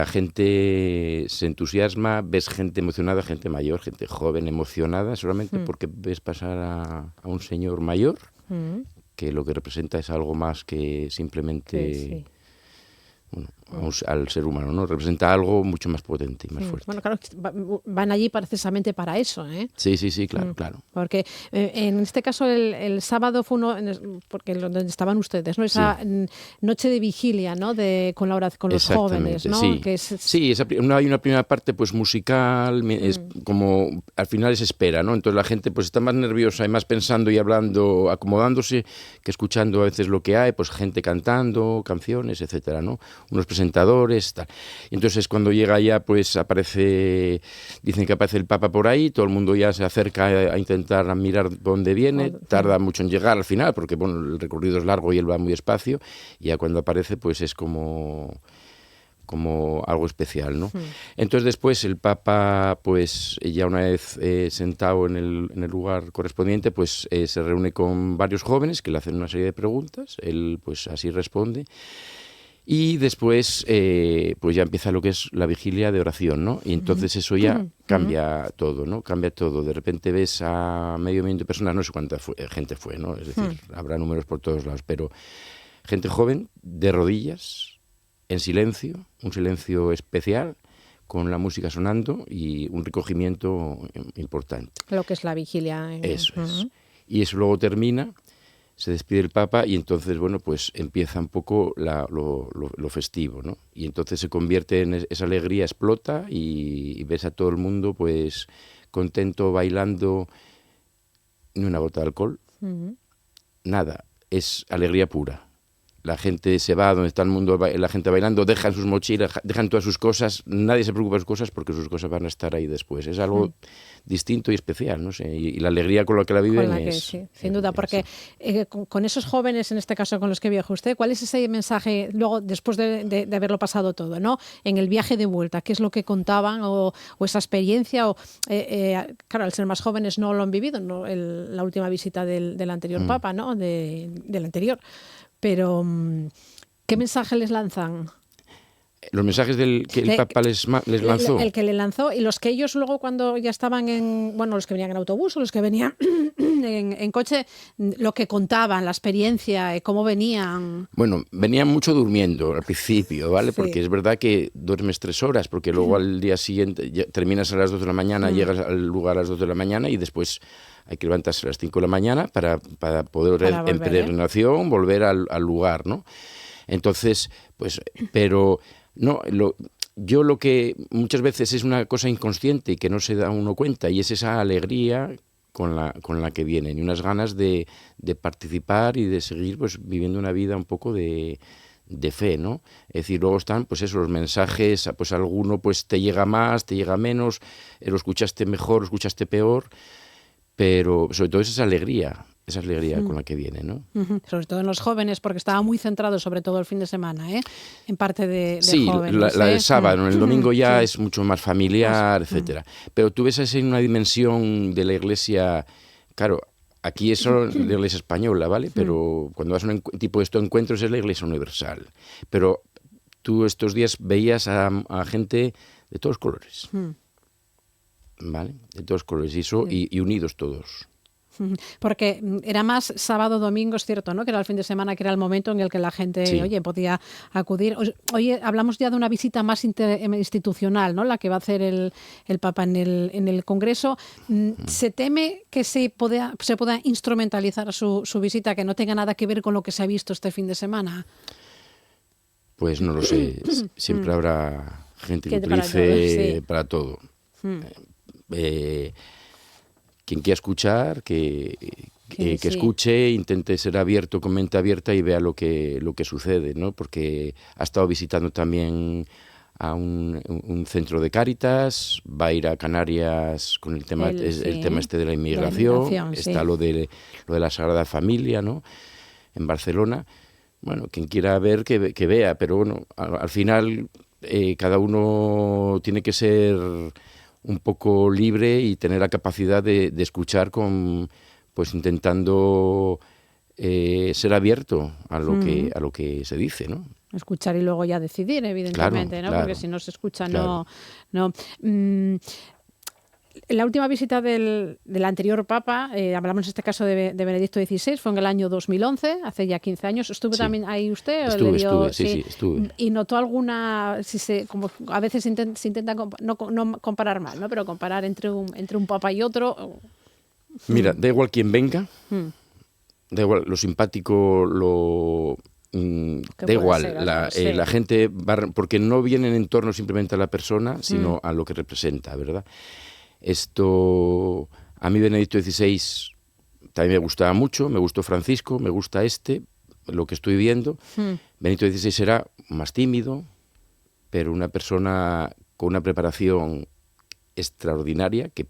gente se entusiasma, ves gente emocionada, gente mayor, gente joven emocionada, solamente porque ves pasar a un señor mayor, que lo que representa es algo más que simplemente... Sí. Bueno, al ser humano, ¿no? Representa algo mucho más potente y más fuerte. Bueno, claro, van allí precisamente para eso, ¿eh? Sí, claro. Porque en este caso el sábado fue uno, porque donde estaban ustedes, ¿no? Esa noche de vigilia, ¿no? Con los jóvenes, ¿no? Sí, que hay una primera parte pues musical, es como al final es espera, ¿no? Entonces la gente pues está más nerviosa y más pensando y hablando, acomodándose, que escuchando a veces lo que hay, pues gente cantando, canciones, etcétera, ¿no? Unos presentadores, tal. Y entonces cuando llega ya, pues dicen que aparece el Papa por ahí, todo el mundo ya se acerca a intentar mirar dónde viene, tarda mucho en llegar al final, porque bueno, el recorrido es largo y él va muy despacio, y ya cuando aparece, pues es como algo especial, ¿no? Entonces después el Papa, pues ya una vez sentado en el lugar correspondiente, pues se reúne con varios jóvenes que le hacen una serie de preguntas, él pues así responde. Y después, pues ya empieza lo que es la vigilia de oración, ¿no? Y entonces eso ya cambia todo, ¿no? Cambia todo. De repente ves a medio millón de personas, no sé cuánta gente fue, ¿no? Es decir, habrá números por todos lados, pero gente joven, de rodillas, en silencio, un silencio especial, con la música sonando y un recogimiento importante. Lo que es la vigilia. Eso es. Y eso luego termina... Se despide el Papa y entonces, bueno, pues empieza un poco lo festivo, ¿no? Y entonces se convierte en esa alegría, explota y ves a todo el mundo, pues, contento, bailando, ni una gota de alcohol, nada, es alegría pura. La gente se va donde está el mundo, la gente bailando, dejan sus mochilas, dejan todas sus cosas, nadie se preocupa de sus cosas porque sus cosas van a estar ahí después. Es algo distinto y especial, no sé, y la alegría con la que la viven sí, sin duda, porque con esos jóvenes, en este caso con los que viaja usted, ¿cuál es ese mensaje luego, después de haberlo pasado todo, ¿no? En el viaje de vuelta, ¿qué es lo que contaban o esa experiencia? Claro, al ser más jóvenes no lo han vivido, ¿no? La última visita del anterior Papa, ¿no? Del anterior. Pero, ¿qué mensaje les lanzan? Los mensajes que el Papa les lanzó. El que le lanzó y los que ellos luego cuando ya estaban los que venían en autobús o los que venían en coche, lo que contaban, la experiencia, cómo venían. Bueno, venían mucho durmiendo al principio, ¿vale? Sí. Porque es verdad que duermes 3 horas, porque luego al día siguiente terminas a las 2 de la mañana, llegas al lugar a las 2 de la mañana y después hay que levantarse a las 5 de la mañana para poder volver, en peregrinación volver al lugar, ¿no? Entonces, pues, pero... No, yo lo que muchas veces es una cosa inconsciente y que no se da uno cuenta, y es esa alegría con la que vienen y unas ganas de participar y de seguir pues viviendo una vida un poco de fe, ¿no? Es decir, luego están pues eso, los mensajes, pues alguno pues te llega más, te llega menos, lo escuchaste mejor, lo escuchaste peor, pero sobre todo es esa alegría con la que viene, ¿no? Sobre todo en los jóvenes, porque estaba muy centrado sobre todo el fin de semana, en parte de sí, jóvenes. La del sábado, el domingo ya es mucho más familiar, etcétera. Pero tú ves así una dimensión de la iglesia, claro, aquí es solo la iglesia española, ¿vale? Pero cuando vas a un tipo de estos encuentros es la iglesia universal. Pero tú estos días veías a gente de todos colores, ¿vale? De todos colores, y unidos todos. Porque era más sábado, domingo, es cierto, ¿no? Que era el fin de semana, que era el momento en el que la gente, podía acudir. Oye, hablamos ya de una visita más institucional, ¿no? La que va a hacer el Papa en el Congreso. ¿Se teme que se pueda instrumentalizar su visita, que no tenga nada que ver con lo que se ha visto este fin de semana? Pues no lo sé. Siempre habrá gente que utilice para todo. Quien quiera escuchar, que escuche, intente ser abierto, con mente abierta y vea lo que sucede, ¿no? Porque ha estado visitando también a un centro de Cáritas, va a ir a Canarias con el tema este de la inmigración, está lo de la Sagrada Familia, ¿no? En Barcelona. bueno, quien quiera ver, que vea, pero bueno, al final cada uno tiene que ser un poco libre y tener la capacidad de escuchar pues intentando ser abierto a lo que se dice, ¿no? Escuchar y luego ya decidir, evidentemente, claro, ¿no? Porque si no se escucha, no. La última visita del anterior Papa, hablamos en este caso de Benedicto XVI, fue en el año 2011, hace ya 15 años. ¿Estuvo también ahí usted? Estuve. ¿Y notó alguna, como a veces se intenta no comparar mal, ¿no? Pero comparar entre un Papa y otro? Mira, da igual quién venga, da igual lo simpático, da igual, la gente va, porque no vienen en torno simplemente a la persona, sino a lo que representa, ¿verdad? Esto, a mí Benedicto XVI también me gustaba mucho, me gustó Francisco, me gusta lo que estoy viendo. Benedicto XVI era más tímido, pero una persona con una preparación extraordinaria, que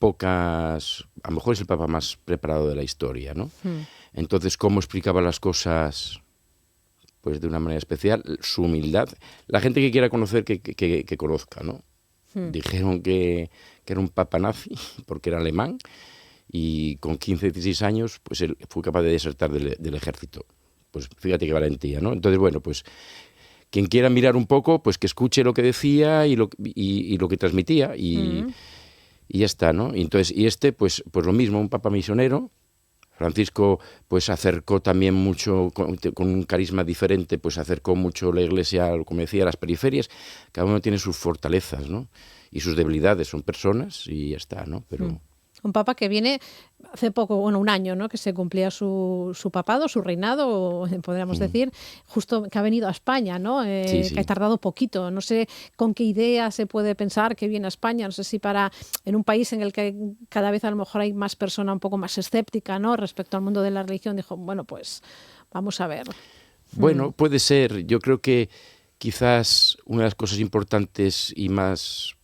a lo mejor es el Papa más preparado de la historia, ¿no? Entonces, cómo explicaba las cosas, pues de una manera especial, su humildad. La gente que quiera conocer, que conozca, ¿no? Dijeron que era un papa nazi, porque era alemán, y con 15, 16 años, pues él fue capaz de desertar del ejército. Pues fíjate qué valentía, ¿no? Entonces, bueno, pues quien quiera mirar un poco, pues que escuche lo que decía y lo que transmitía, y ya está, ¿no? Y entonces, pues lo mismo, un papa misionero. Francisco pues acercó también mucho, con un carisma diferente, pues acercó mucho la Iglesia, como decía, a las periferias. Cada uno tiene sus fortalezas, ¿no? Y sus debilidades, son personas y ya está, ¿no? Pero un papa que viene hace poco, un año, ¿no? Que se cumplía su papado, su reinado, podríamos decir, justo que ha venido a España, ¿no? Sí. Que ha tardado poquito. No sé con qué idea se puede pensar que viene a España. No sé si en un país en el que cada vez a lo mejor hay más persona un poco más escéptica, ¿no? Respecto al mundo de la religión, dijo, bueno, pues vamos a ver. Bueno, puede ser. Yo creo que quizás una de las cosas importantes y más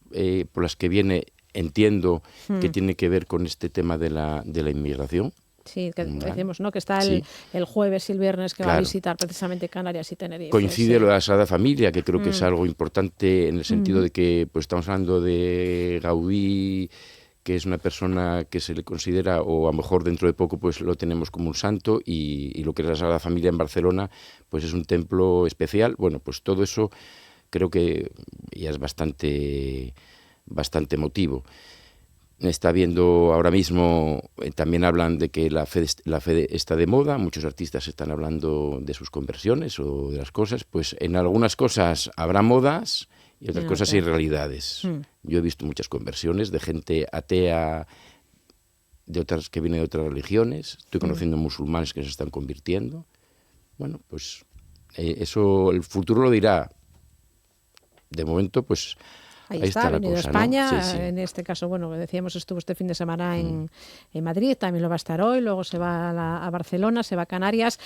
por las que viene, entiendo que tiene que ver con este tema de la inmigración. Sí, que decimos, ¿no? Que está el jueves y el viernes que va a visitar precisamente Canarias y Tenerife. Coincide lo de la Sagrada Familia, que creo que es algo importante en el sentido de que pues estamos hablando de Gaudí, que es una persona que se le considera, o a lo mejor dentro de poco pues lo tenemos como un santo, y lo que es la Sagrada Familia en Barcelona pues es un templo especial. Bueno, pues todo eso creo que ya es bastante emotivo. Está viendo ahora mismo, también hablan de que la fe está de moda, muchos artistas están hablando de sus conversiones o de las cosas, pues en algunas cosas habrá modas y otras cosas irrealidades. Yo he visto muchas conversiones de gente atea, que viene de otras religiones, estoy conociendo musulmanes que se están convirtiendo. Bueno, pues eso el futuro lo dirá. De momento, pues Ahí está, ha venido a España, ¿no? Sí. En este caso, bueno, decíamos, estuvo este fin de semana en Madrid, también lo va a estar hoy, luego se va a Barcelona, se va a Canarias.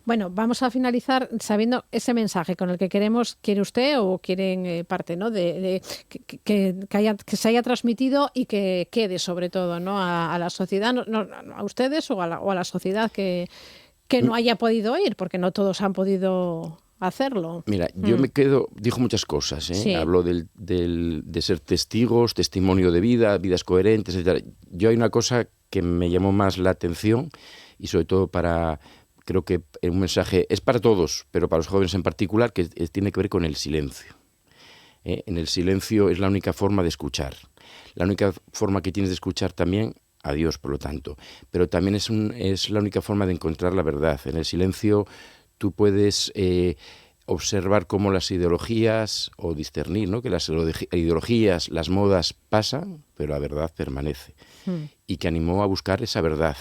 Bueno, vamos a finalizar sabiendo ese mensaje con el que quiere usted o quieren parte, ¿no? Que se haya transmitido y que quede sobre todo, ¿no? A la sociedad, no a ustedes o a la sociedad que no haya podido ir, porque no todos han podido hacerlo. Mira, yo me quedo, dijo muchas cosas, ¿eh? Sí. Habló de ser testigos, testimonio de vida, vidas coherentes, etc. Yo hay una cosa que me llamó más la atención y sobre todo creo que un mensaje, es para todos, pero para los jóvenes en particular, que tiene que ver con el silencio. En el silencio es la única forma de escuchar. La única forma que tienes de escuchar también a Dios, por lo tanto. Pero también es la única forma de encontrar la verdad. En el silencio tú puedes observar cómo las ideologías, o discernir, ¿no? Que las ideologías, las modas pasan, pero la verdad permanece. Y que animó a buscar esa verdad.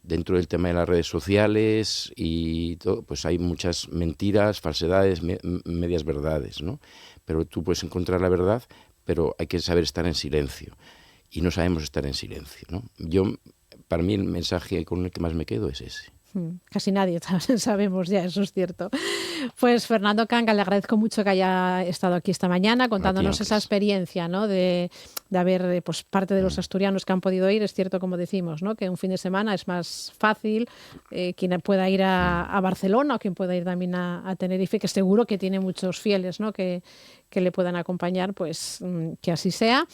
Dentro del tema de las redes sociales y todo, pues hay muchas mentiras, falsedades, medias verdades, ¿no? Pero tú puedes encontrar la verdad, pero hay que saber estar en silencio. Y no sabemos estar en silencio, ¿no? Para mí el mensaje con el que más me quedo es ese. Casi nadie sabemos ya, eso es cierto. Pues Fernando Cangas, le agradezco mucho que haya estado aquí esta mañana contándonos esa experiencia, ¿no? de haber pues parte de los asturianos que han podido ir. Es cierto, como decimos, ¿no? Que un fin de semana es más fácil, quien pueda ir a Barcelona o quien pueda ir también a Tenerife, que seguro que tiene muchos fieles, ¿no? que le puedan acompañar, pues que así sea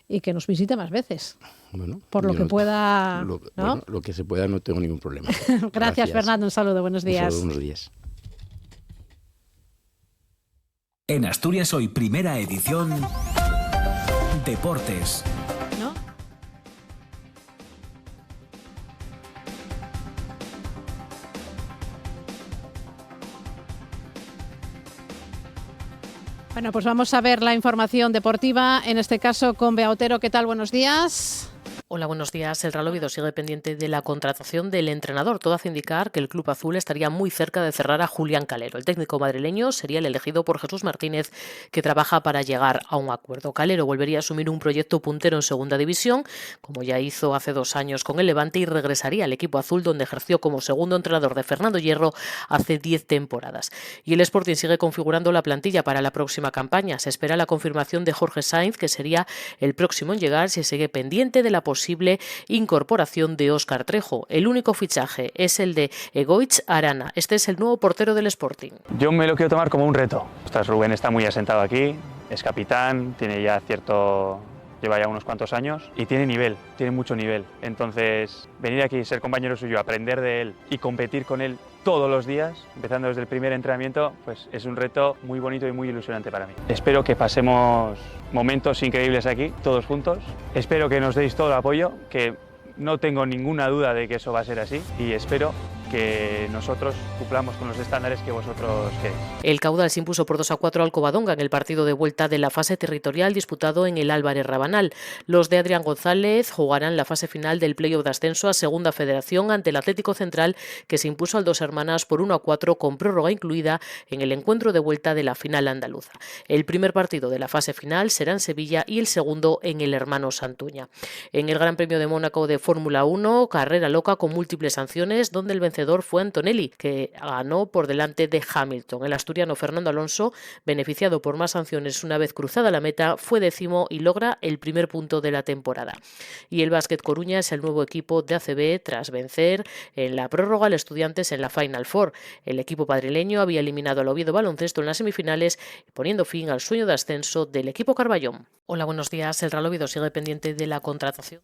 y que nos visite más veces. Bueno, por lo que pueda, ¿no? Bueno, lo que se pueda, no tengo ningún problema. Gracias, Fernando. Un saludo, buenos días. Un saludo, buenos días. En Asturias Hoy, primera edición, Deportes. ¿No? Bueno, pues vamos a ver la información deportiva, en este caso con Bea Otero. ¿Qué tal? Buenos días. Hola, buenos días. El Real Oviedo sigue pendiente de la contratación del entrenador. Todo hace indicar que el club azul estaría muy cerca de cerrar a Julián Calero. El técnico madrileño sería el elegido por Jesús Martínez, que trabaja para llegar a un acuerdo. Calero volvería a asumir un proyecto puntero en segunda división, como ya hizo hace 2 años con el Levante, y regresaría al equipo azul, donde ejerció como segundo entrenador de Fernando Hierro hace 10 temporadas. Y el Sporting sigue configurando la plantilla para la próxima campaña. Se espera la confirmación de Jorge Sainz, que sería el próximo en llegar. Se sigue pendiente de la posible incorporación de Óscar Trejo. El único fichaje es el de Egoitz Arana. Este es el nuevo portero del Sporting. Yo me lo quiero tomar como un reto. Rubén está muy asentado aquí, es capitán, lleva ya unos cuantos años y tiene nivel, tiene mucho nivel. Entonces, venir aquí, ser compañero suyo, aprender de él y competir con él todos los días, empezando desde el primer entrenamiento, pues es un reto muy bonito y muy ilusionante para mí. Espero que pasemos momentos increíbles aquí, todos juntos. Espero que nos deis todo el apoyo, que no tengo ninguna duda de que eso va a ser así, y espero que nosotros cumplamos con los estándares que vosotros queréis. El Caudal se impuso por 2-4 al Covadonga en el partido de vuelta de la fase territorial disputado en el Álvarez Rabanal. Los de Adrián González jugarán la fase final del playoff de ascenso a Segunda Federación ante el Atlético Central, que se impuso al Dos Hermanas por 1-4 con prórroga incluida en el encuentro de vuelta de la final andaluza. El primer partido de la fase final será en Sevilla y el segundo en el Hermano Santuña. En el Gran Premio de Mónaco de Fórmula 1, carrera loca con múltiples sanciones, donde el vencedor fue Antonelli, que ganó por delante de Hamilton. El asturiano Fernando Alonso, beneficiado por más sanciones una vez cruzada la meta, fue 10º y logra el primer punto de la temporada. Y el Básquet Coruña es el nuevo equipo de ACB tras vencer en la prórroga al Estudiantes en la Final Four. El equipo madrileño había eliminado al Oviedo Baloncesto en las semifinales, poniendo fin al sueño de ascenso del equipo Carballón. Hola, buenos días. El Real Oviedo sigue pendiente de la contratación.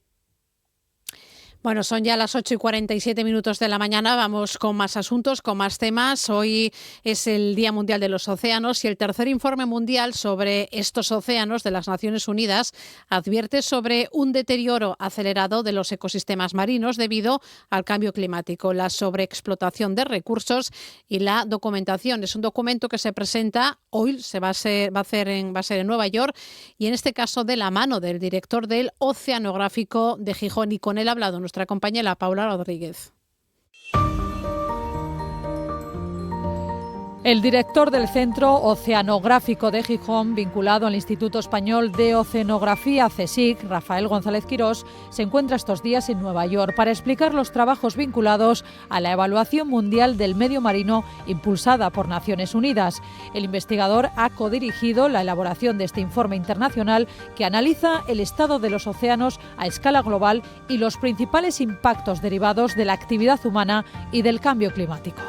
Bueno, son ya las 8:47 de la mañana. Vamos con más asuntos, con más temas. Hoy es el Día Mundial de los Océanos y el tercer informe mundial sobre estos océanos de las Naciones Unidas advierte sobre un deterioro acelerado de los ecosistemas marinos debido al cambio climático, la sobreexplotación de recursos y la documentación. Es un documento que se presenta hoy, va a ser en Nueva York, y en este caso de la mano del director del Oceanográfico de Gijón, y con él ha hablado nuestra compañera Paula Rodríguez. El director del Centro Oceanográfico de Gijón, vinculado al Instituto Español de Oceanografía, CSIC, Rafael González Quirós, se encuentra estos días en Nueva York para explicar los trabajos vinculados a la evaluación mundial del medio marino impulsada por Naciones Unidas. El investigador ha codirigido la elaboración de este informe internacional que analiza el estado de los océanos a escala global y los principales impactos derivados de la actividad humana y del cambio climático.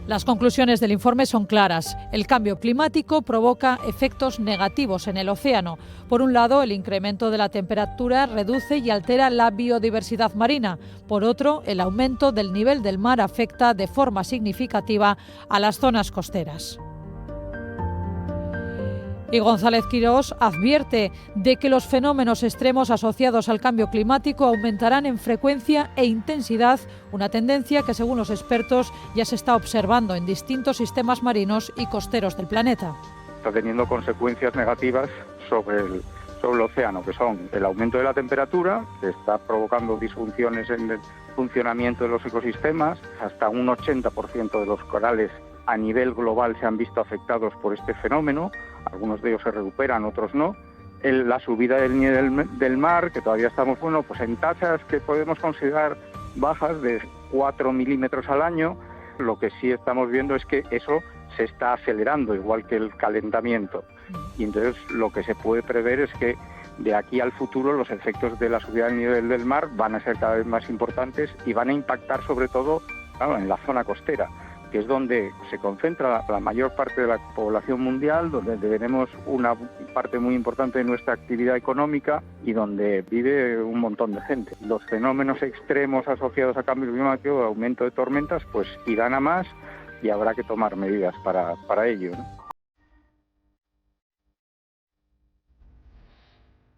Las conclusiones del informe son claras. El cambio climático provoca efectos negativos en el océano. Por un lado, el incremento de la temperatura reduce y altera la biodiversidad marina. Por otro, el aumento del nivel del mar afecta de forma significativa a las zonas costeras. Y González Quirós advierte de que los fenómenos extremos asociados al cambio climático aumentarán en frecuencia e intensidad, una tendencia que, según los expertos, ya se está observando en distintos sistemas marinos y costeros del planeta. Está teniendo consecuencias negativas sobre el océano, que son el aumento de la temperatura, que está provocando disfunciones en el funcionamiento de los ecosistemas. Hasta un 80% de los corales a nivel global se han visto afectados por este fenómeno. Algunos de ellos se recuperan, otros no. La subida del nivel del mar, que todavía estamos en tasas que podemos considerar bajas de 4 milímetros al año. Lo que sí estamos viendo es que eso se está acelerando, igual que el calentamiento. Y entonces lo que se puede prever es que de aquí al futuro los efectos de la subida del nivel del mar van a ser cada vez más importantes y van a impactar sobre todo, claro, en la zona costera, que es donde se concentra la mayor parte de la población mundial, donde tenemos una parte muy importante de nuestra actividad económica y donde vive un montón de gente. Los fenómenos extremos asociados a cambio climático, aumento de tormentas, pues irán a más y habrá que tomar medidas para ello, ¿no?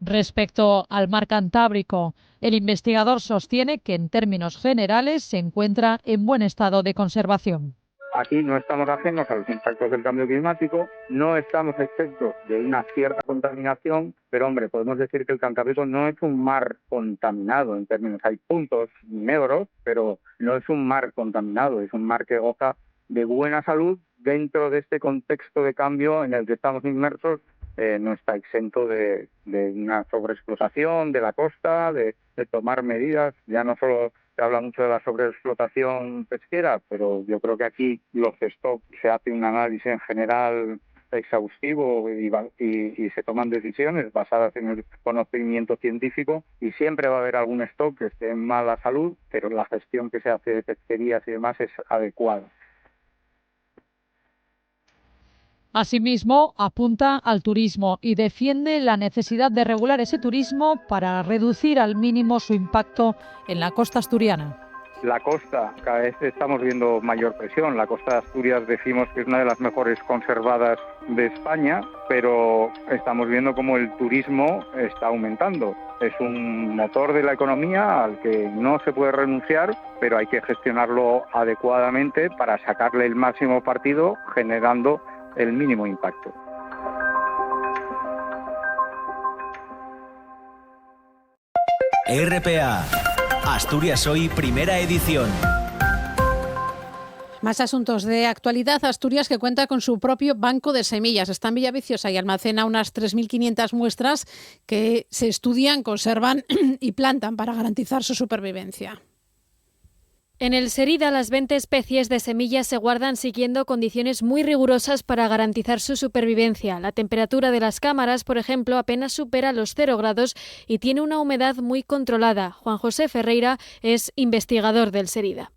Respecto al mar Cantábrico, el investigador sostiene que en términos generales se encuentra en buen estado de conservación. Aquí no estamos ajenos a los impactos del cambio climático, no estamos exentos de una cierta contaminación, pero hombre, podemos decir que el Cantábrico no es un mar contaminado en términos, hay puntos negros, pero no es un mar contaminado, es un mar que goza de buena salud dentro de este contexto de cambio en el que estamos inmersos. No está exento de una sobreexplotación de la costa, de tomar medidas. Ya no solo se habla mucho de la sobreexplotación pesquera, pero yo creo que aquí los stocks se hace un análisis en general exhaustivo y se toman decisiones basadas en el conocimiento científico, y siempre va a haber algún stock que esté en mala salud, pero la gestión que se hace de pesquerías y demás es adecuada. Asimismo, apunta al turismo y defiende la necesidad de regular ese turismo para reducir al mínimo su impacto en la costa asturiana. La costa, cada vez estamos viendo mayor presión. La costa de Asturias decimos que es una de las mejores conservadas de España, pero estamos viendo cómo el turismo está aumentando. Es un motor de la economía al que no se puede renunciar, pero hay que gestionarlo adecuadamente para sacarle el máximo partido, generando el mínimo impacto. RPA, Asturias Hoy, primera edición. Más asuntos de actualidad. Asturias, que cuenta con su propio banco de semillas. Está en Villaviciosa y almacena unas 3.500 muestras que se estudian, conservan y plantan para garantizar su supervivencia. En el Serida, las 20 especies de semillas se guardan siguiendo condiciones muy rigurosas para garantizar su supervivencia. La temperatura de las cámaras, por ejemplo, apenas supera los 0 grados y tiene una humedad muy controlada. Juan José Ferreira es investigador del Serida.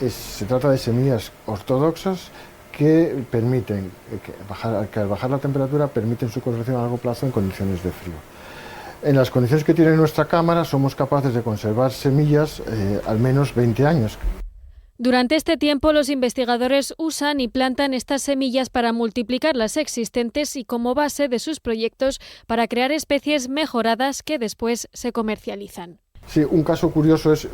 Se trata de semillas ortodoxas que permiten, que al bajar la temperatura, permiten su conservación a largo plazo en condiciones de frío. En las condiciones que tiene nuestra cámara somos capaces de conservar semillas al menos 20 años. Durante este tiempo los investigadores usan y plantan estas semillas para multiplicar las existentes y como base de sus proyectos para crear especies mejoradas que después se comercializan. Sí, un caso curioso es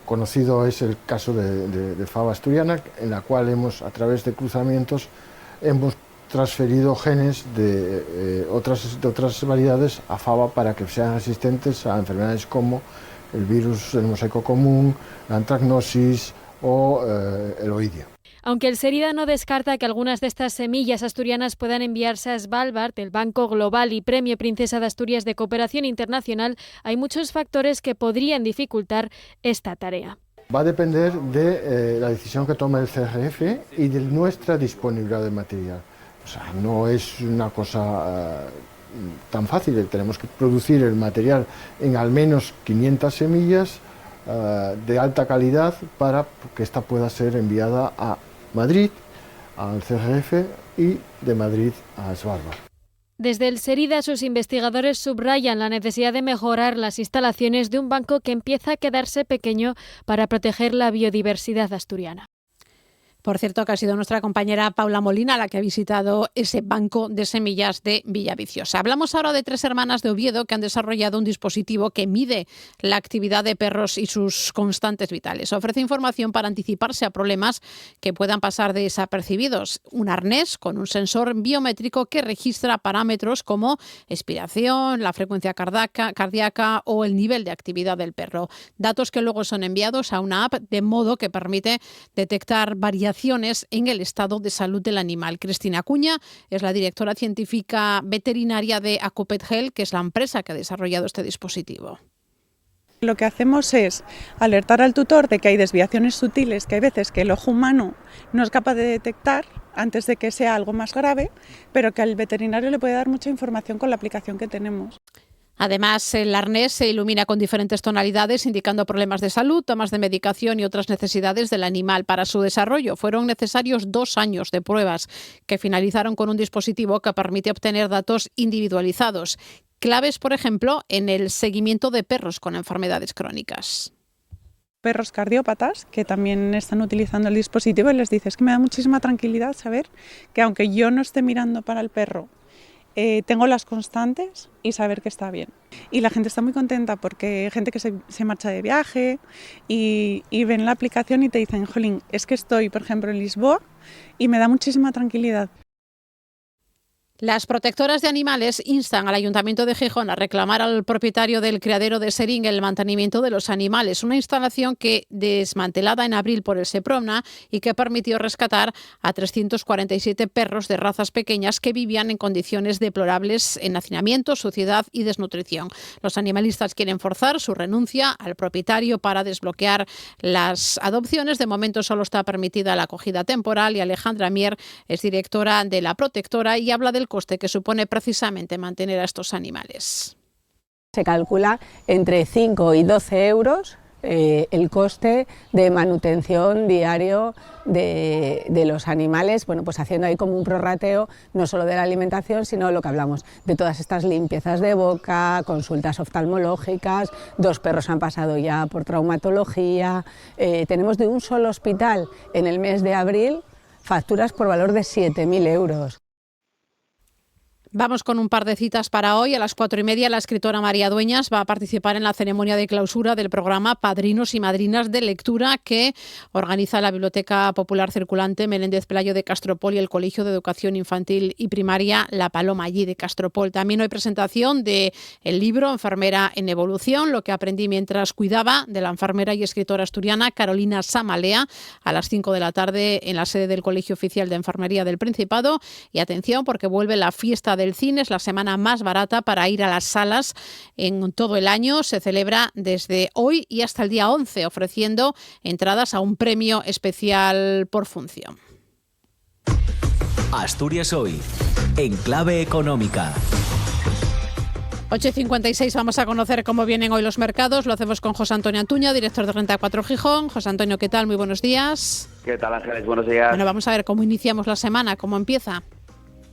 conocido es el caso de fava asturiana, en la cual a través de cruzamientos hemos transferido genes de otras variedades a fava para que sean resistentes a enfermedades como el virus del mosaico común, la antracnosis o el oidio. Aunque el Serida no descarta que algunas de estas semillas asturianas puedan enviarse a Svalbard, el Banco Global y Premio Princesa de Asturias de Cooperación Internacional, hay muchos factores que podrían dificultar esta tarea. Va a depender de la decisión que tome el CGF y de nuestra disponibilidad de material. O sea, no es una cosa tan fácil. Tenemos que producir el material en al menos 500 semillas de alta calidad para que esta pueda ser enviada a Madrid, al CGF, y de Madrid a Svalbard. Desde el Serida, sus investigadores subrayan la necesidad de mejorar las instalaciones de un banco que empieza a quedarse pequeño para proteger la biodiversidad asturiana. Por cierto, que ha sido nuestra compañera Paula Molina la que ha visitado ese banco de semillas de Villaviciosa. Hablamos ahora de 3 hermanas de Oviedo que han desarrollado un dispositivo que mide la actividad de perros y sus constantes vitales. Ofrece información para anticiparse a problemas que puedan pasar desapercibidos. Un arnés con un sensor biométrico que registra parámetros como expiración, la frecuencia cardíaca o el nivel de actividad del perro. Datos que luego son enviados a una app de modo que permite detectar variaciones en el estado de salud del animal. Cristina Acuña es la directora científica veterinaria de Acupet Health, que es la empresa que ha desarrollado este dispositivo. Lo que hacemos es alertar al tutor de que hay desviaciones sutiles que hay veces que el ojo humano no es capaz de detectar antes de que sea algo más grave, pero que al veterinario le puede dar mucha información con la aplicación que tenemos. Además, el arnés se ilumina con diferentes tonalidades, indicando problemas de salud, tomas de medicación y otras necesidades del animal. Para su desarrollo fueron necesarios 2 años de pruebas, que finalizaron con un dispositivo que permite obtener datos individualizados. Claves, por ejemplo, en el seguimiento de perros con enfermedades crónicas. Perros cardiópatas que también están utilizando el dispositivo y les dices que me da muchísima tranquilidad saber que aunque yo no esté mirando para el perro, tengo las constantes y saber que está bien. Y la gente está muy contenta porque hay gente que se marcha de viaje y ven la aplicación y te dicen, jolín, es que estoy, por ejemplo, en Lisboa y me da muchísima tranquilidad. Las protectoras de animales instan al Ayuntamiento de Gijón a reclamar al propietario del criadero de Sering el mantenimiento de los animales, una instalación que desmantelada en abril por el Seprona y que permitió rescatar a 347 perros de razas pequeñas que vivían en condiciones deplorables en hacinamiento, suciedad y desnutrición. Los animalistas quieren forzar su renuncia al propietario para desbloquear las adopciones. De momento solo está permitida la acogida temporal y Alejandra Mier es directora de la protectora y habla del coste que supone precisamente mantener a estos animales. Se calcula entre 5 y 12 euros el coste de manutención diario de los animales, bueno, pues haciendo ahí como un prorrateo no solo de la alimentación, sino lo que hablamos, de todas estas limpiezas de boca, consultas oftalmológicas, 2 perros han pasado ya por traumatología, tenemos de un solo hospital en el mes de abril facturas por valor de 7.000 euros. Vamos con un par de citas para hoy. A las 4:30 la escritora María Dueñas va a participar en la ceremonia de clausura del programa Padrinos y Madrinas de Lectura que organiza la Biblioteca Popular Circulante Meléndez Pelayo de Castropol y el Colegio de Educación Infantil y Primaria La Paloma allí de Castropol. También hay presentación del libro Enfermera en Evolución, lo que aprendí mientras cuidaba, de la enfermera y escritora asturiana Carolina Samalea, a las 5 de la tarde en la sede del Colegio Oficial de Enfermería del Principado. Y atención, porque vuelve la fiesta del cine, es la semana más barata para ir a las salas en todo el año. Se celebra desde hoy y hasta el día 11, ofreciendo entradas a un premio especial por función. Asturias Hoy, en clave económica. 8:56, vamos a conocer cómo vienen hoy los mercados. Lo hacemos con José Antonio Antuña, director de Renta 4 Gijón. José Antonio, ¿qué tal? Muy buenos días. ¿Qué tal, Ángeles? Buenos días. Bueno, vamos a ver cómo iniciamos la semana, cómo empieza.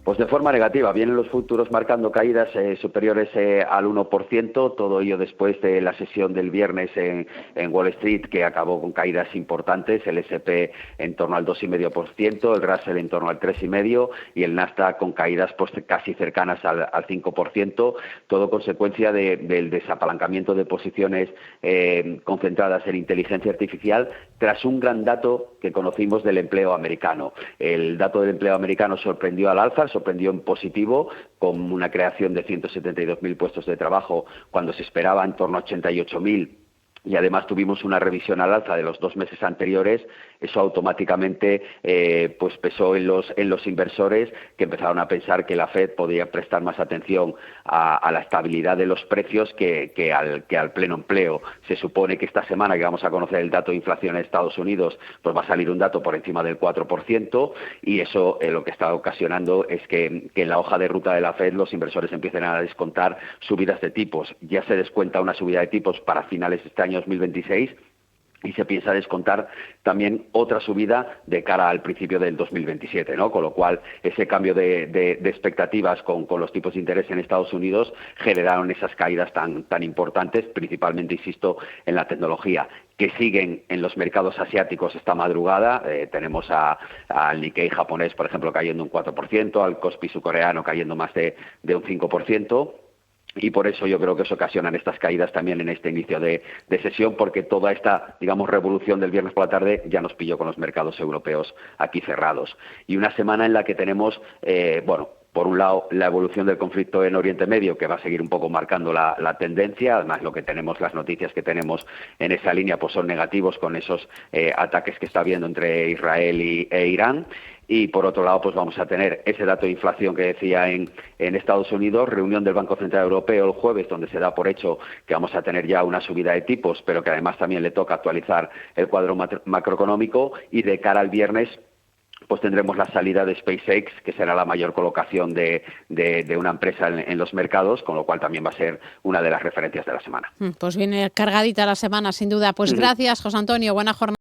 Pues de forma negativa, vienen los futuros marcando caídas superiores al 1%, todo ello después de la sesión del viernes en Wall Street, que acabó con caídas importantes, el S&P en torno al 2,5%, el Russell en torno al 3,5% y el Nasdaq con caídas pues casi cercanas al 5%, todo consecuencia del desapalancamiento de posiciones concentradas en inteligencia artificial tras un gran dato que conocimos del empleo americano. El dato del empleo americano sorprendió al alza, sorprendió en positivo, con una creación de 172.000 puestos de trabajo cuando se esperaba en torno a 88.000. Y además tuvimos una revisión al alza de los 2 meses anteriores. Eso automáticamente pues pesó en los inversores, que empezaron a pensar que la Fed podía prestar más atención a la estabilidad de los precios que al pleno empleo. Se supone que esta semana que vamos a conocer el dato de inflación en Estados Unidos, pues va a salir un dato por encima del 4%, y eso lo que está ocasionando es que en la hoja de ruta de la Fed los inversores empiecen a descontar subidas de tipos. Ya se descuenta una subida de tipos para finales de este año 2026 y se piensa descontar también otra subida de cara al principio del 2027, ¿no? Con lo cual ese cambio de expectativas con los tipos de interés en Estados Unidos generaron esas caídas tan importantes, principalmente, insisto, en la tecnología, que siguen en los mercados asiáticos esta madrugada. Tenemos al Nikkei japonés, por ejemplo, cayendo un 4%, al Kospi surcoreano cayendo más de un 5%. Y por eso yo creo que se ocasionan estas caídas también en este inicio de sesión, porque toda esta, digamos, revolución del viernes por la tarde ya nos pilló con los mercados europeos aquí cerrados. Y una semana en la que tenemos, por un lado, la evolución del conflicto en Oriente Medio, que va a seguir un poco marcando la tendencia. Además, las noticias que tenemos en esa línea pues son negativos con esos ataques que está habiendo entre Israel e Irán. Y por otro lado, pues vamos a tener ese dato de inflación que decía en Estados Unidos, reunión del Banco Central Europeo el jueves, donde se da por hecho que vamos a tener ya una subida de tipos, pero que además también le toca actualizar el cuadro macroeconómico, y de cara al viernes pues tendremos la salida de SpaceX, que será la mayor colocación de una empresa en los mercados, con lo cual también va a ser una de las referencias de la semana. Pues viene cargadita la semana, sin duda. Pues gracias, José Antonio, buena jornada.